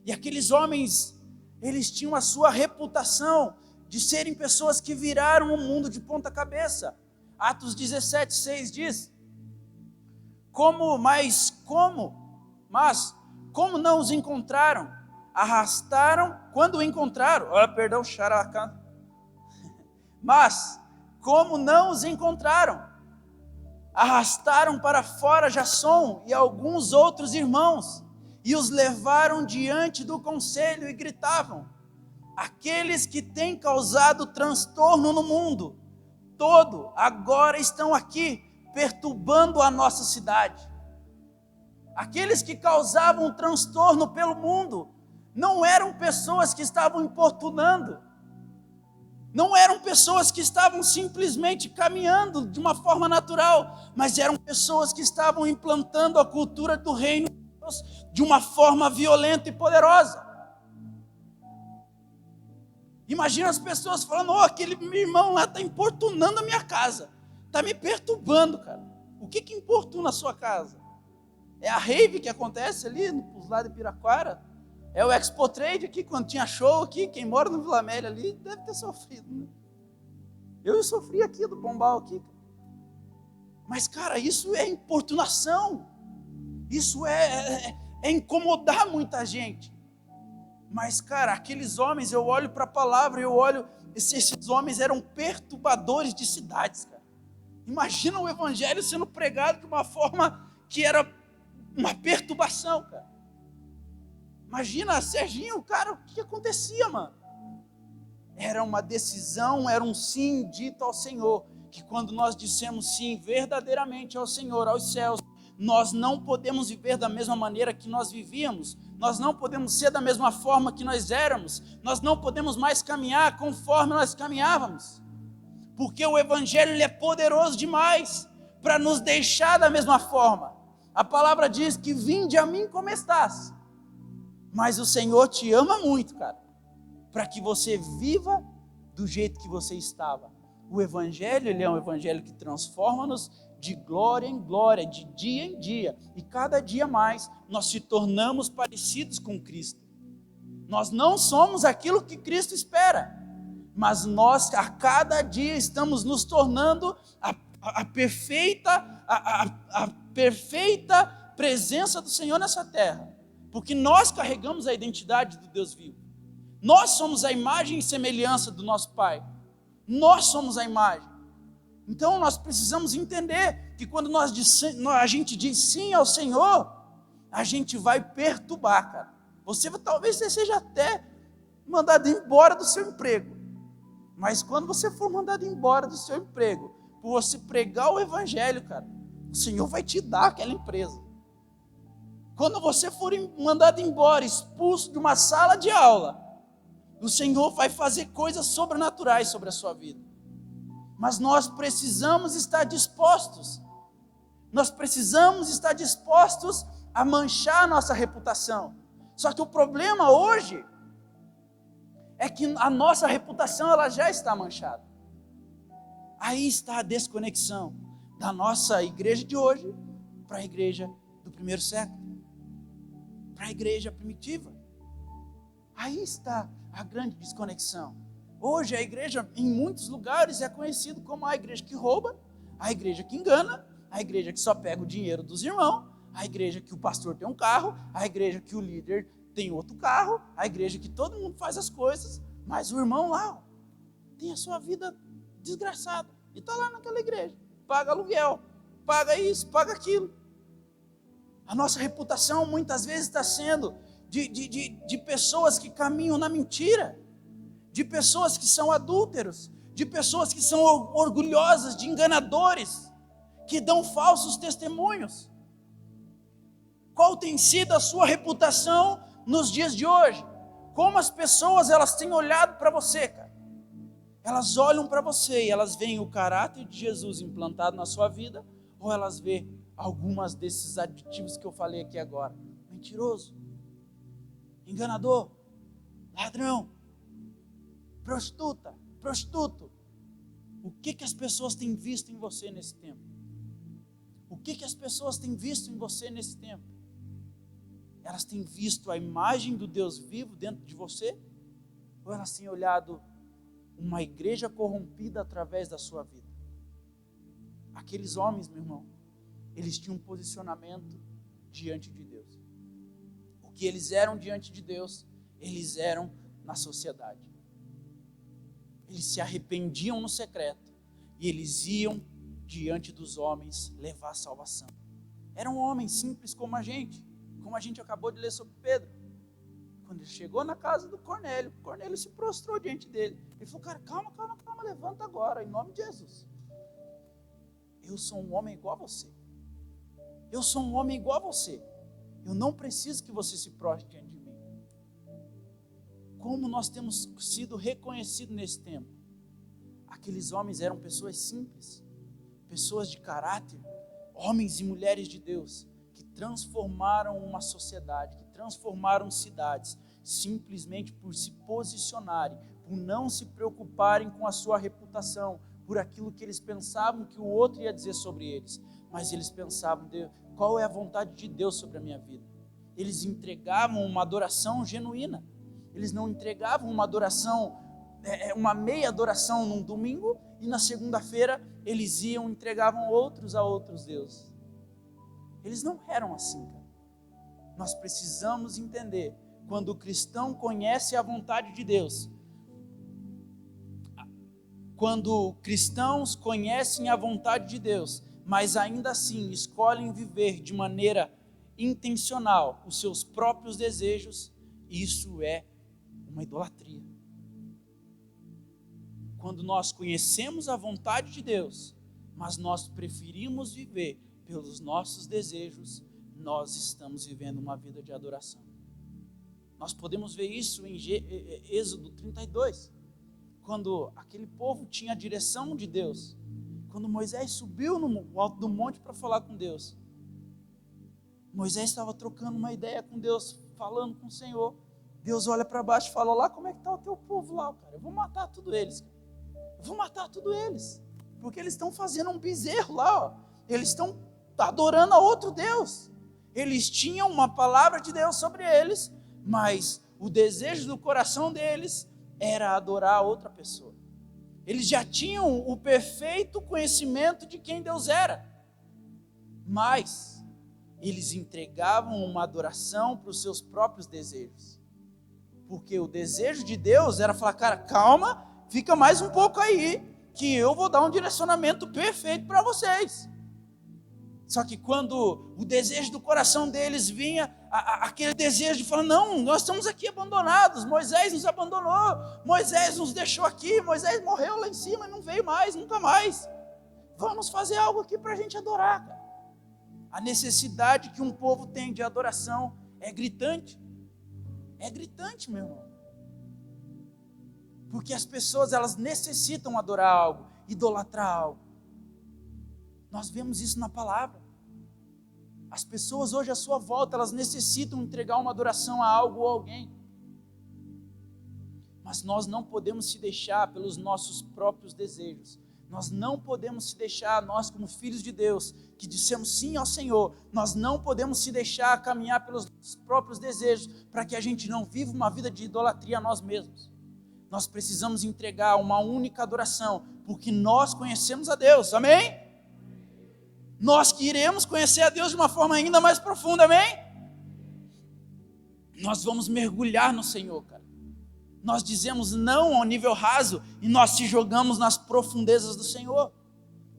E aqueles homens, eles tinham a sua reputação de serem pessoas que viraram o mundo de ponta cabeça. Atos 17:6 diz, mas como não os encontraram, arrastaram, quando o encontraram, xaraca, mas como não os encontraram, arrastaram para fora Jasson e alguns outros irmãos, e os levaram diante do conselho e gritavam, aqueles que têm causado transtorno no mundo todo, agora estão aqui, perturbando a nossa cidade. Aqueles que causavam transtorno pelo mundo, não eram pessoas que estavam importunando, não eram pessoas que estavam simplesmente caminhando de uma forma natural, mas eram pessoas que estavam implantando a cultura do reino de Deus de uma forma violenta e poderosa. Imagina as pessoas falando, aquele meu irmão lá está importunando a minha casa, está me perturbando, cara. O que importuna a sua casa? É a rave que acontece ali nos lados de Piraquara? É o Expo Trade aqui, quando tinha show aqui, quem mora no Vila Amélia ali deve ter sofrido, né? Eu sofri aqui do Pombal aqui. Mas, cara, isso é importunação. Isso é incomodar muita gente. Mas, cara, aqueles homens, eu olho para a palavra, esses homens eram perturbadores de cidades, cara. Imagina o evangelho sendo pregado de uma forma que era uma perturbação, cara. Imagina, Serginho, cara, o que acontecia, mano? Era uma decisão, era um sim dito ao Senhor, que quando nós dissemos sim verdadeiramente ao Senhor, aos céus, nós não podemos viver da mesma maneira que nós vivíamos, nós não podemos ser da mesma forma que nós éramos, nós não podemos mais caminhar conforme nós caminhávamos, porque o Evangelho ele é poderoso demais para nos deixar da mesma forma. A palavra diz que vinde a mim como estás, mas o Senhor te ama muito, cara, para que você viva do jeito que você estava. O Evangelho, ele é um Evangelho que transforma-nos de glória em glória, de dia em dia, e cada dia mais nós se tornamos parecidos com Cristo. Nós não somos aquilo que Cristo espera, mas nós a cada dia estamos nos tornando a perfeita presença do Senhor nessa terra, porque nós carregamos a identidade do Deus vivo. Nós somos a imagem e semelhança do nosso Pai. Nós somos a imagem. Então nós precisamos entender que quando a gente diz sim ao Senhor, a gente vai perturbar, cara. Talvez você seja até mandado embora do seu emprego. Mas quando você for mandado embora do seu emprego, por você pregar o Evangelho, cara, o Senhor vai te dar aquela empresa. Quando você for mandado embora, expulso de uma sala de aula, o Senhor vai fazer coisas sobrenaturais sobre a sua vida. Mas nós precisamos estar dispostos, Nós precisamos estar dispostos a manchar a nossa reputação. Só que o problema hoje é que a nossa reputação ela já está manchada. Aí está a desconexão da nossa igreja de hoje para a igreja do primeiro século, para a igreja primitiva. Aí está a grande desconexão. Hoje a igreja em muitos lugares é conhecida como a igreja que rouba, a igreja que engana, a igreja que só pega o dinheiro dos irmãos, a igreja que o pastor tem um carro, a igreja que o líder tem outro carro, a igreja que todo mundo faz as coisas, mas o irmão lá tem a sua vida desgraçada e está lá naquela igreja, paga aluguel, paga isso, paga aquilo. A nossa reputação muitas vezes está sendo de pessoas que caminham na mentira, de pessoas que são adúlteros, de pessoas que são orgulhosas, de enganadores, que dão falsos testemunhos. Qual tem sido a sua reputação nos dias de hoje? Como as pessoas elas têm olhado para você, cara? Elas olham para você e elas veem o caráter de Jesus implantado na sua vida, ou elas veem algumas desses aditivos que eu falei aqui agora? Mentiroso, enganador, ladrão, prostituta, prostituto. O que as pessoas têm visto em você nesse tempo? O que as pessoas têm visto em você nesse tempo? Elas têm visto a imagem do Deus vivo dentro de você? Ou elas têm olhado uma igreja corrompida através da sua vida? Aqueles homens, meu irmão, eles tinham um posicionamento diante de Deus. O que eles eram diante de Deus, eles eram na sociedade. Eles se arrependiam no secreto e eles iam diante dos homens levar a salvação. Eram homens simples como a gente acabou de ler sobre Pedro. Quando ele chegou na casa do Cornélio, Cornélio se prostrou diante dele. Ele falou: cara, calma, levanta agora, em nome de Jesus. Eu sou um homem igual a você. Eu sou um homem igual a você. Eu não preciso que você se prostre diante de mim. Como nós temos sido reconhecidos nesse tempo? Aqueles homens eram pessoas simples, pessoas de caráter, homens e mulheres de Deus, que transformaram uma sociedade, que transformaram cidades, simplesmente por se posicionarem, por não se preocuparem com a sua reputação, por aquilo que eles pensavam que o outro ia dizer sobre eles, mas eles pensavam: Deus, qual é a vontade de Deus sobre a minha vida? Eles entregavam uma adoração genuína, eles não entregavam uma adoração, uma meia adoração num domingo, e na segunda-feira eles iam e entregavam outros a outros deuses. Eles não eram assim, cara. Nós precisamos entender, quando o cristão conhece a vontade de Deus, quando cristãos conhecem a vontade de Deus, mas ainda assim escolhem viver de maneira intencional os seus próprios desejos, isso é uma idolatria. Quando nós conhecemos a vontade de Deus, mas nós preferimos viver pelos nossos desejos, nós estamos vivendo uma vida de adoração. Nós podemos ver isso em Êxodo 32, quando aquele povo tinha a direção de Deus. Quando Moisés subiu no alto do monte para falar com Deus, Moisés estava trocando uma ideia com Deus, falando com o Senhor. Deus olha para baixo e fala: lá, como é que está o teu povo lá, cara? Eu vou matar tudo eles, cara. Eu vou matar tudo eles, porque eles estão fazendo um bezerro lá, ó. Eles estão adorando a outro Deus. Eles tinham uma palavra de Deus sobre eles, mas o desejo do coração deles era adorar a outra pessoa. Eles já tinham o perfeito conhecimento de quem Deus era, mas eles entregavam uma adoração para os seus próprios desejos, porque o desejo de Deus era falar: cara, calma, fica mais um pouco aí, que eu vou dar um direcionamento perfeito para vocês. Só que quando o desejo do coração deles vinha, aquele desejo de falar: não, nós estamos aqui abandonados, Moisés nos abandonou, Moisés nos deixou aqui, Moisés morreu lá em cima e não veio mais, nunca mais. Vamos fazer algo aqui para a gente adorar, cara. A necessidade que um povo tem de adoração é gritante. É gritante, meu irmão. Porque as pessoas, elas necessitam adorar algo, idolatrar algo. Nós vemos isso na palavra. As pessoas hoje à sua volta, elas necessitam entregar uma adoração a algo ou alguém. Mas nós não podemos se deixar pelos nossos próprios desejos. Nós não podemos se deixar, nós como filhos de Deus, que dissemos sim ao Senhor, nós não podemos se deixar caminhar pelos nossos próprios desejos, para que a gente não viva uma vida de idolatria a nós mesmos. Nós precisamos entregar uma única adoração, porque nós conhecemos a Deus, amém? Nós que iremos conhecer a Deus de uma forma ainda mais profunda, amém? Nós vamos mergulhar no Senhor, cara. Nós dizemos não ao nível raso e nós se jogamos nas profundezas do Senhor,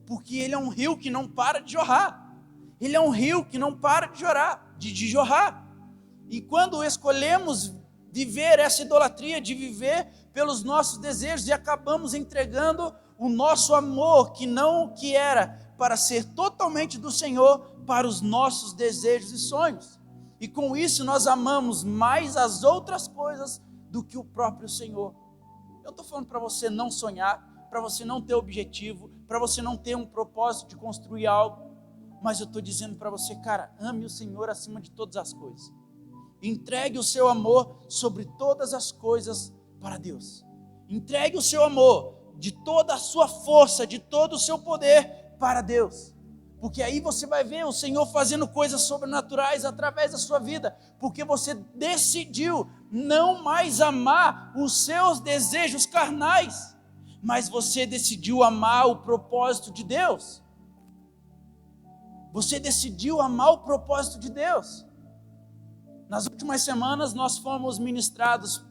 porque Ele é um rio que não para de jorrar. Ele é um rio que não para de jorrar. E quando escolhemos viver essa idolatria, de viver pelos nossos desejos, e acabamos entregando o nosso amor, que era para ser totalmente do Senhor, para os nossos desejos e sonhos. E com isso nós amamos mais as outras coisas do que o próprio Senhor. Eu estou falando para você não sonhar, para você não ter objetivo, para você não ter um propósito de construir algo, mas eu estou dizendo para você, cara, ame o Senhor acima de todas as coisas. Entregue o seu amor sobre todas as coisas para Deus. Entregue o seu amor de toda a sua força, de todo o seu poder para Deus. Porque aí você vai ver o Senhor fazendo coisas sobrenaturais através da sua vida, porque você decidiu não mais amar os seus desejos carnais, mas você decidiu amar o propósito de Deus. Você decidiu amar o propósito de Deus. Nas últimas semanas nós fomos ministrados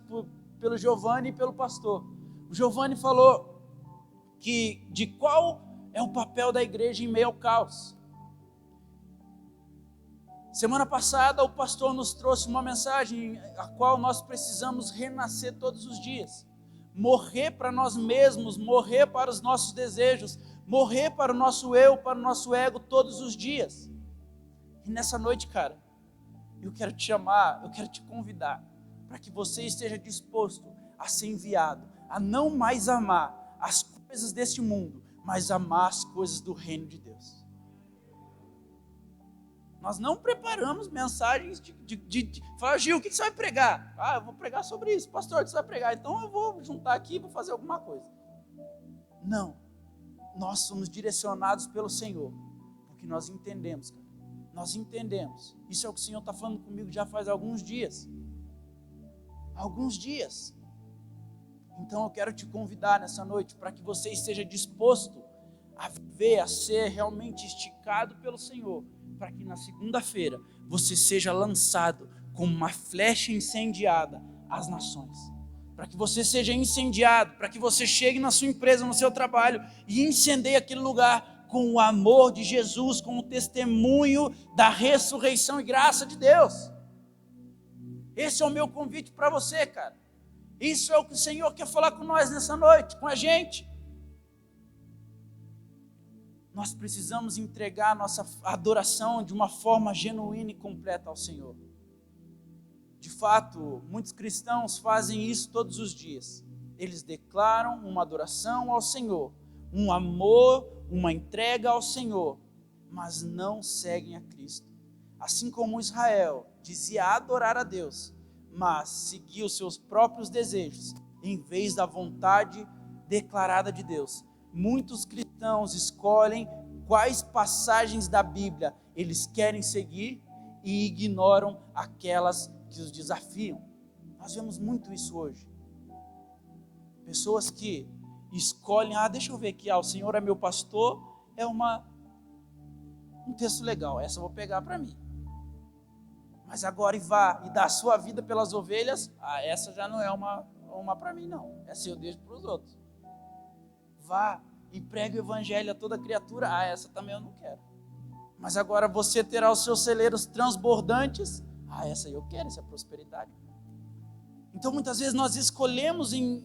pelo Giovanni e pelo pastor. O Giovanni falou de qual é o papel da igreja em meio ao caos. Semana passada o pastor nos trouxe uma mensagem a qual nós precisamos renascer todos os dias. Morrer para nós mesmos, morrer para os nossos desejos, morrer para o nosso eu, para o nosso ego todos os dias. E nessa noite, cara, eu quero te chamar, eu quero te convidar para que você esteja disposto a ser enviado, a não mais amar as coisas deste mundo, mas amar as coisas do reino de Deus. Nós não preparamos mensagens de falar, Gil, o que você vai pregar? Ah, eu vou pregar sobre isso. Pastor, o que você vai pregar? Então eu vou juntar aqui e vou fazer alguma coisa. Não. Nós somos direcionados pelo Senhor, porque nós entendemos, cara. Nós entendemos. Isso é o que o Senhor está falando comigo já faz alguns dias. Alguns dias. Então eu quero te convidar nessa noite para que você esteja disposto a viver, a ser realmente esticado pelo Senhor, para que na segunda-feira você seja lançado como uma flecha incendiada às nações. Para que você seja incendiado, para que você chegue na sua empresa, no seu trabalho e incendeie aquele lugar com o amor de Jesus, com o testemunho da ressurreição e graça de Deus. Esse é o meu convite para você, cara. Isso é o que o Senhor quer falar com nós nessa noite, com a gente. Nós precisamos entregar a nossa adoração de uma forma genuína e completa ao Senhor. De fato, muitos cristãos fazem isso todos os dias. Eles declaram uma adoração ao Senhor, um amor, uma entrega ao Senhor, mas não seguem a Cristo. Assim como Israel dizia adorar a Deus, mas seguia os seus próprios desejos, em vez da vontade declarada de Deus. Muitos cristãos escolhem quais passagens da Bíblia eles querem seguir e ignoram aquelas que os desafiam. Nós vemos muito isso hoje. Pessoas que escolhem, deixa eu ver aqui, o Senhor é meu pastor, é um texto legal, essa eu vou pegar para mim. Mas agora vá e dá a sua vida pelas ovelhas, essa já não é uma para mim não, essa eu deixo para os outros. Vá e pregue o evangelho a toda criatura, essa também eu não quero. Mas agora você terá os seus celeiros transbordantes, essa eu quero, essa é prosperidade. Então muitas vezes nós escolhemos em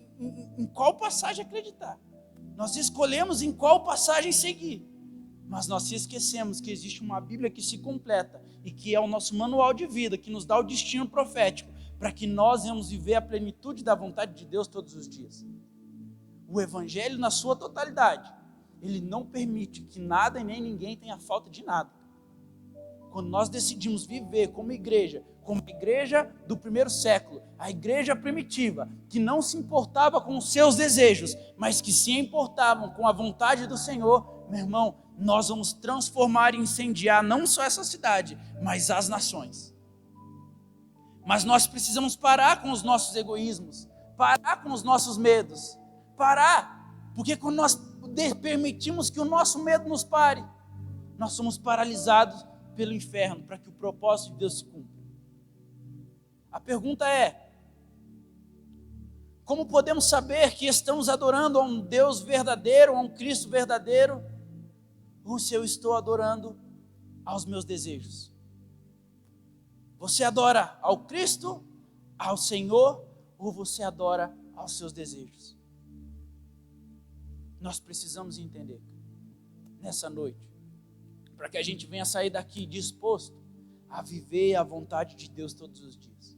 qual passagem acreditar, nós escolhemos em qual passagem seguir, mas nós esquecemos que existe uma Bíblia que se completa e que é o nosso manual de vida, que nos dá o destino profético, para que nós venhamos viver a plenitude da vontade de Deus todos os dias. O evangelho na sua totalidade, ele não permite que nada e nem ninguém tenha falta de nada. quando nós decidimos viver como a igreja do primeiro século, a igreja primitiva, que não se importava com os seus desejos, mas que se importavam com a vontade do Senhor, meu irmão, nós vamos transformar e incendiar não só essa cidade, mas as nações. Mas nós precisamos parar com os nossos egoísmos, parar com os nossos medos, parar, porque quando nós permitimos que o nosso medo nos pare, nós somos paralisados pelo inferno, para que o propósito de Deus se cumpra. A pergunta é: como podemos saber que estamos adorando a um Deus verdadeiro, a um Cristo verdadeiro, ou se eu estou adorando aos meus desejos? Você adora ao Cristo, ao Senhor, ou você adora aos seus desejos? Nós precisamos entender nessa noite, para que a gente venha sair daqui disposto a viver a vontade de Deus todos os dias.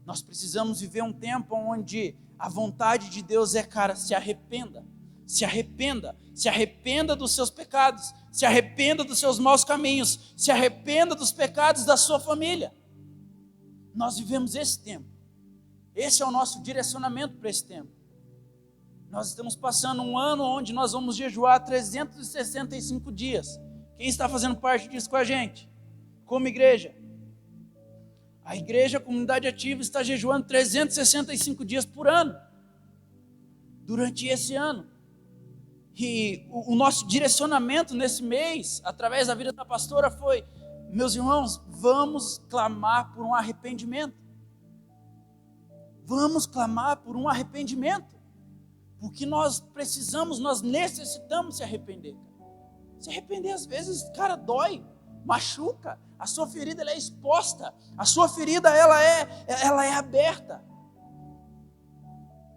Nós precisamos viver um tempo onde a vontade de Deus é, cara, se arrependa dos seus pecados, se arrependa dos seus maus caminhos, se arrependa dos pecados da sua família. Nós vivemos esse tempo, esse é o nosso direcionamento para esse tempo. Nós estamos passando um ano onde nós vamos jejuar 365 dias. Quem está fazendo parte disso com a gente? Como igreja. A igreja, a comunidade ativa, está jejuando 365 dias por ano. Durante esse ano. E o nosso direcionamento nesse mês, através da vida da pastora, foi: meus irmãos, vamos clamar por um arrependimento. Vamos clamar por um arrependimento. Porque nós necessitamos se arrepender. Se arrepender às vezes, cara, dói, machuca. A sua ferida ela é exposta. A sua ferida ela é aberta.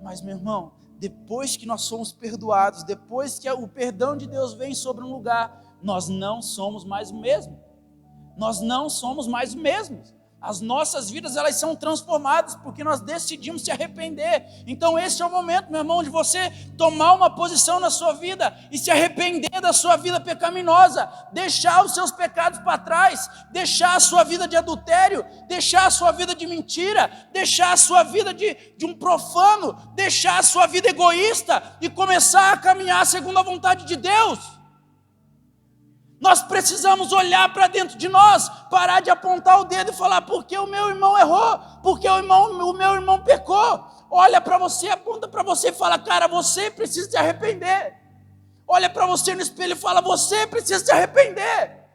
Mas, meu irmão, depois que nós somos perdoados, depois que o perdão de Deus vem sobre um lugar, nós não somos mais o mesmo. Nós não somos mais o mesmo. As nossas vidas, elas são transformadas porque nós decidimos se arrepender. Então esse é o momento, meu irmão, de você tomar uma posição na sua vida e se arrepender da sua vida pecaminosa, deixar os seus pecados para trás, deixar a sua vida de adultério, deixar a sua vida de mentira, deixar a sua vida de um profano, deixar a sua vida egoísta e começar a caminhar segundo a vontade de Deus. Nós precisamos olhar para dentro de nós, parar de apontar o dedo e falar: porque o meu irmão errou, porque o meu irmão pecou. Olha para você, aponta para você e fala: cara, você precisa se arrepender. Olha para você no espelho e fala: você precisa se arrepender,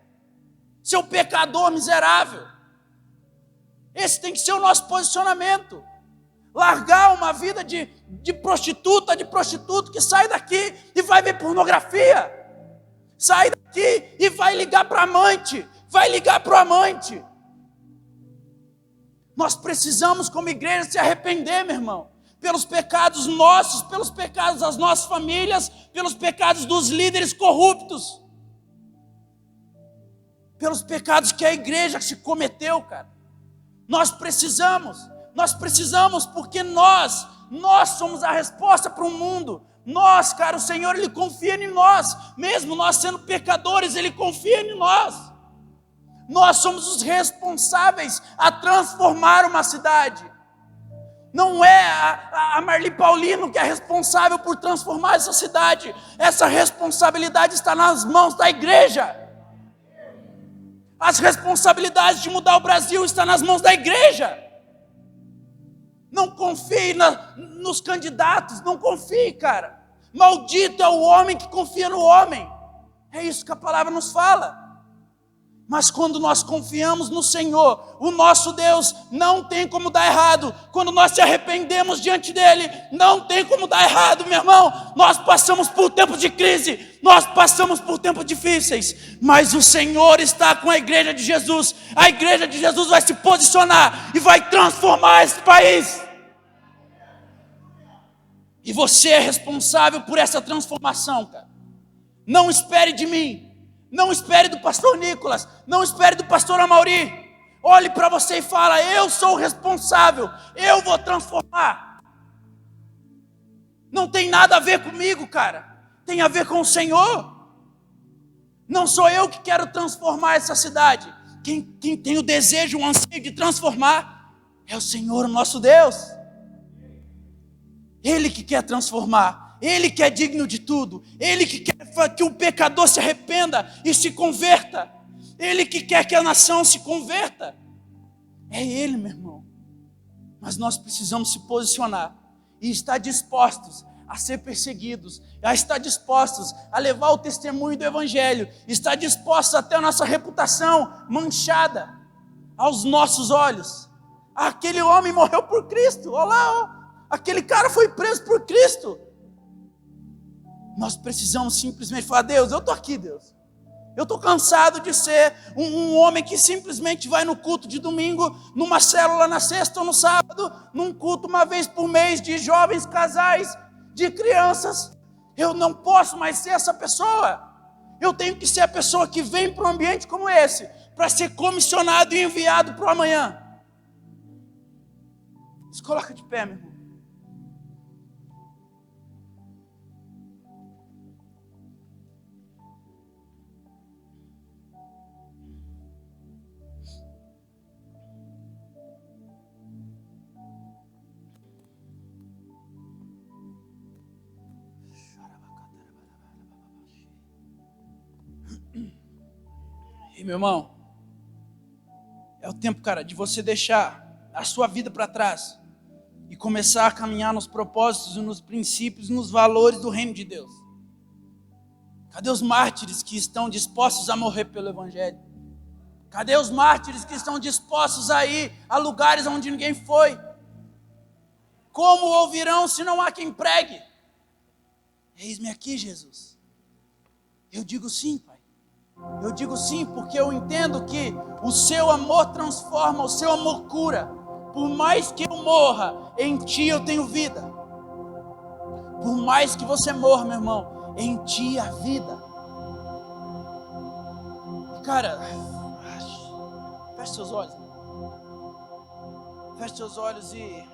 seu pecador miserável. Esse tem que ser o nosso posicionamento. Largar uma vida de prostituta, de prostituto que sai daqui e vai ver pornografia. Sai daqui e vai ligar para amante, vai ligar para o amante. Nós precisamos, como igreja, se arrepender, meu irmão, pelos pecados nossos, pelos pecados das nossas famílias, pelos pecados dos líderes corruptos, pelos pecados que a igreja se cometeu, cara. Nós precisamos porque nós somos a resposta para o mundo. Nós, cara, o Senhor, Ele confia em nós, mesmo nós sendo pecadores, Ele confia em nós. Nós somos os responsáveis a transformar uma cidade. Não é a Marli Paulino que é responsável por transformar essa cidade. Essa responsabilidade está nas mãos da igreja. As responsabilidades de mudar o Brasil estão nas mãos da igreja. Não confie nos candidatos, não confie, cara. Maldito é o homem que confia no homem. É isso que a palavra nos fala. Mas quando nós confiamos no Senhor, o nosso Deus, não tem como dar errado. Quando nós se arrependemos diante dEle, não tem como dar errado, meu irmão. Nós passamos por tempos de crise, nós passamos por tempos difíceis, mas o Senhor está com a igreja de Jesus. A igreja de Jesus vai se posicionar e vai transformar esse país. E você é responsável por essa transformação, cara. Não espere de mim. Não espere do pastor Nicolas, não espere do pastor Amaury. Olhe para você e fala: eu sou o responsável, eu vou transformar. Não tem nada a ver comigo, cara. Tem a ver com o Senhor. Não sou eu que quero transformar essa cidade. Quem tem o desejo, o anseio de transformar é o Senhor, o nosso Deus. Ele que quer transformar. Ele que é digno de tudo. Ele que quer que o pecador se arrependa e se converta. Ele que quer que a nação se converta. É Ele, meu irmão. Mas nós precisamos se posicionar e estar dispostos a ser perseguidos, a estar dispostos a levar o testemunho do Evangelho, estar dispostos a ter a nossa reputação manchada aos nossos olhos. Aquele homem morreu por Cristo, olha lá, ó. Aquele cara foi preso por Cristo. Nós precisamos simplesmente falar: Deus, eu estou aqui, Deus. Eu estou cansado de ser um homem que simplesmente vai no culto de domingo, numa célula na sexta ou no sábado, num culto uma vez por mês de jovens, casais, de crianças. Eu não posso mais ser essa pessoa. Eu tenho que ser a pessoa que vem para um ambiente como esse, para ser comissionado e enviado para o amanhã. Se coloca de pé, meu irmão. E meu irmão, é o tempo, cara, de você deixar a sua vida para trás e começar a caminhar nos propósitos, nos princípios, nos valores do reino de Deus. Cadê os mártires que estão dispostos a morrer pelo Evangelho? Cadê os mártires que estão dispostos a ir a lugares onde ninguém foi? Como ouvirão se não há quem pregue? Eis-me aqui, Jesus. Eu digo sim, Pai. Eu digo sim porque eu entendo que o seu amor transforma, o seu amor cura. Por mais que eu morra, em ti eu tenho vida. Por mais que você morra, meu irmão, em ti há vida. Cara, feche seus olhos. Feche seus olhos e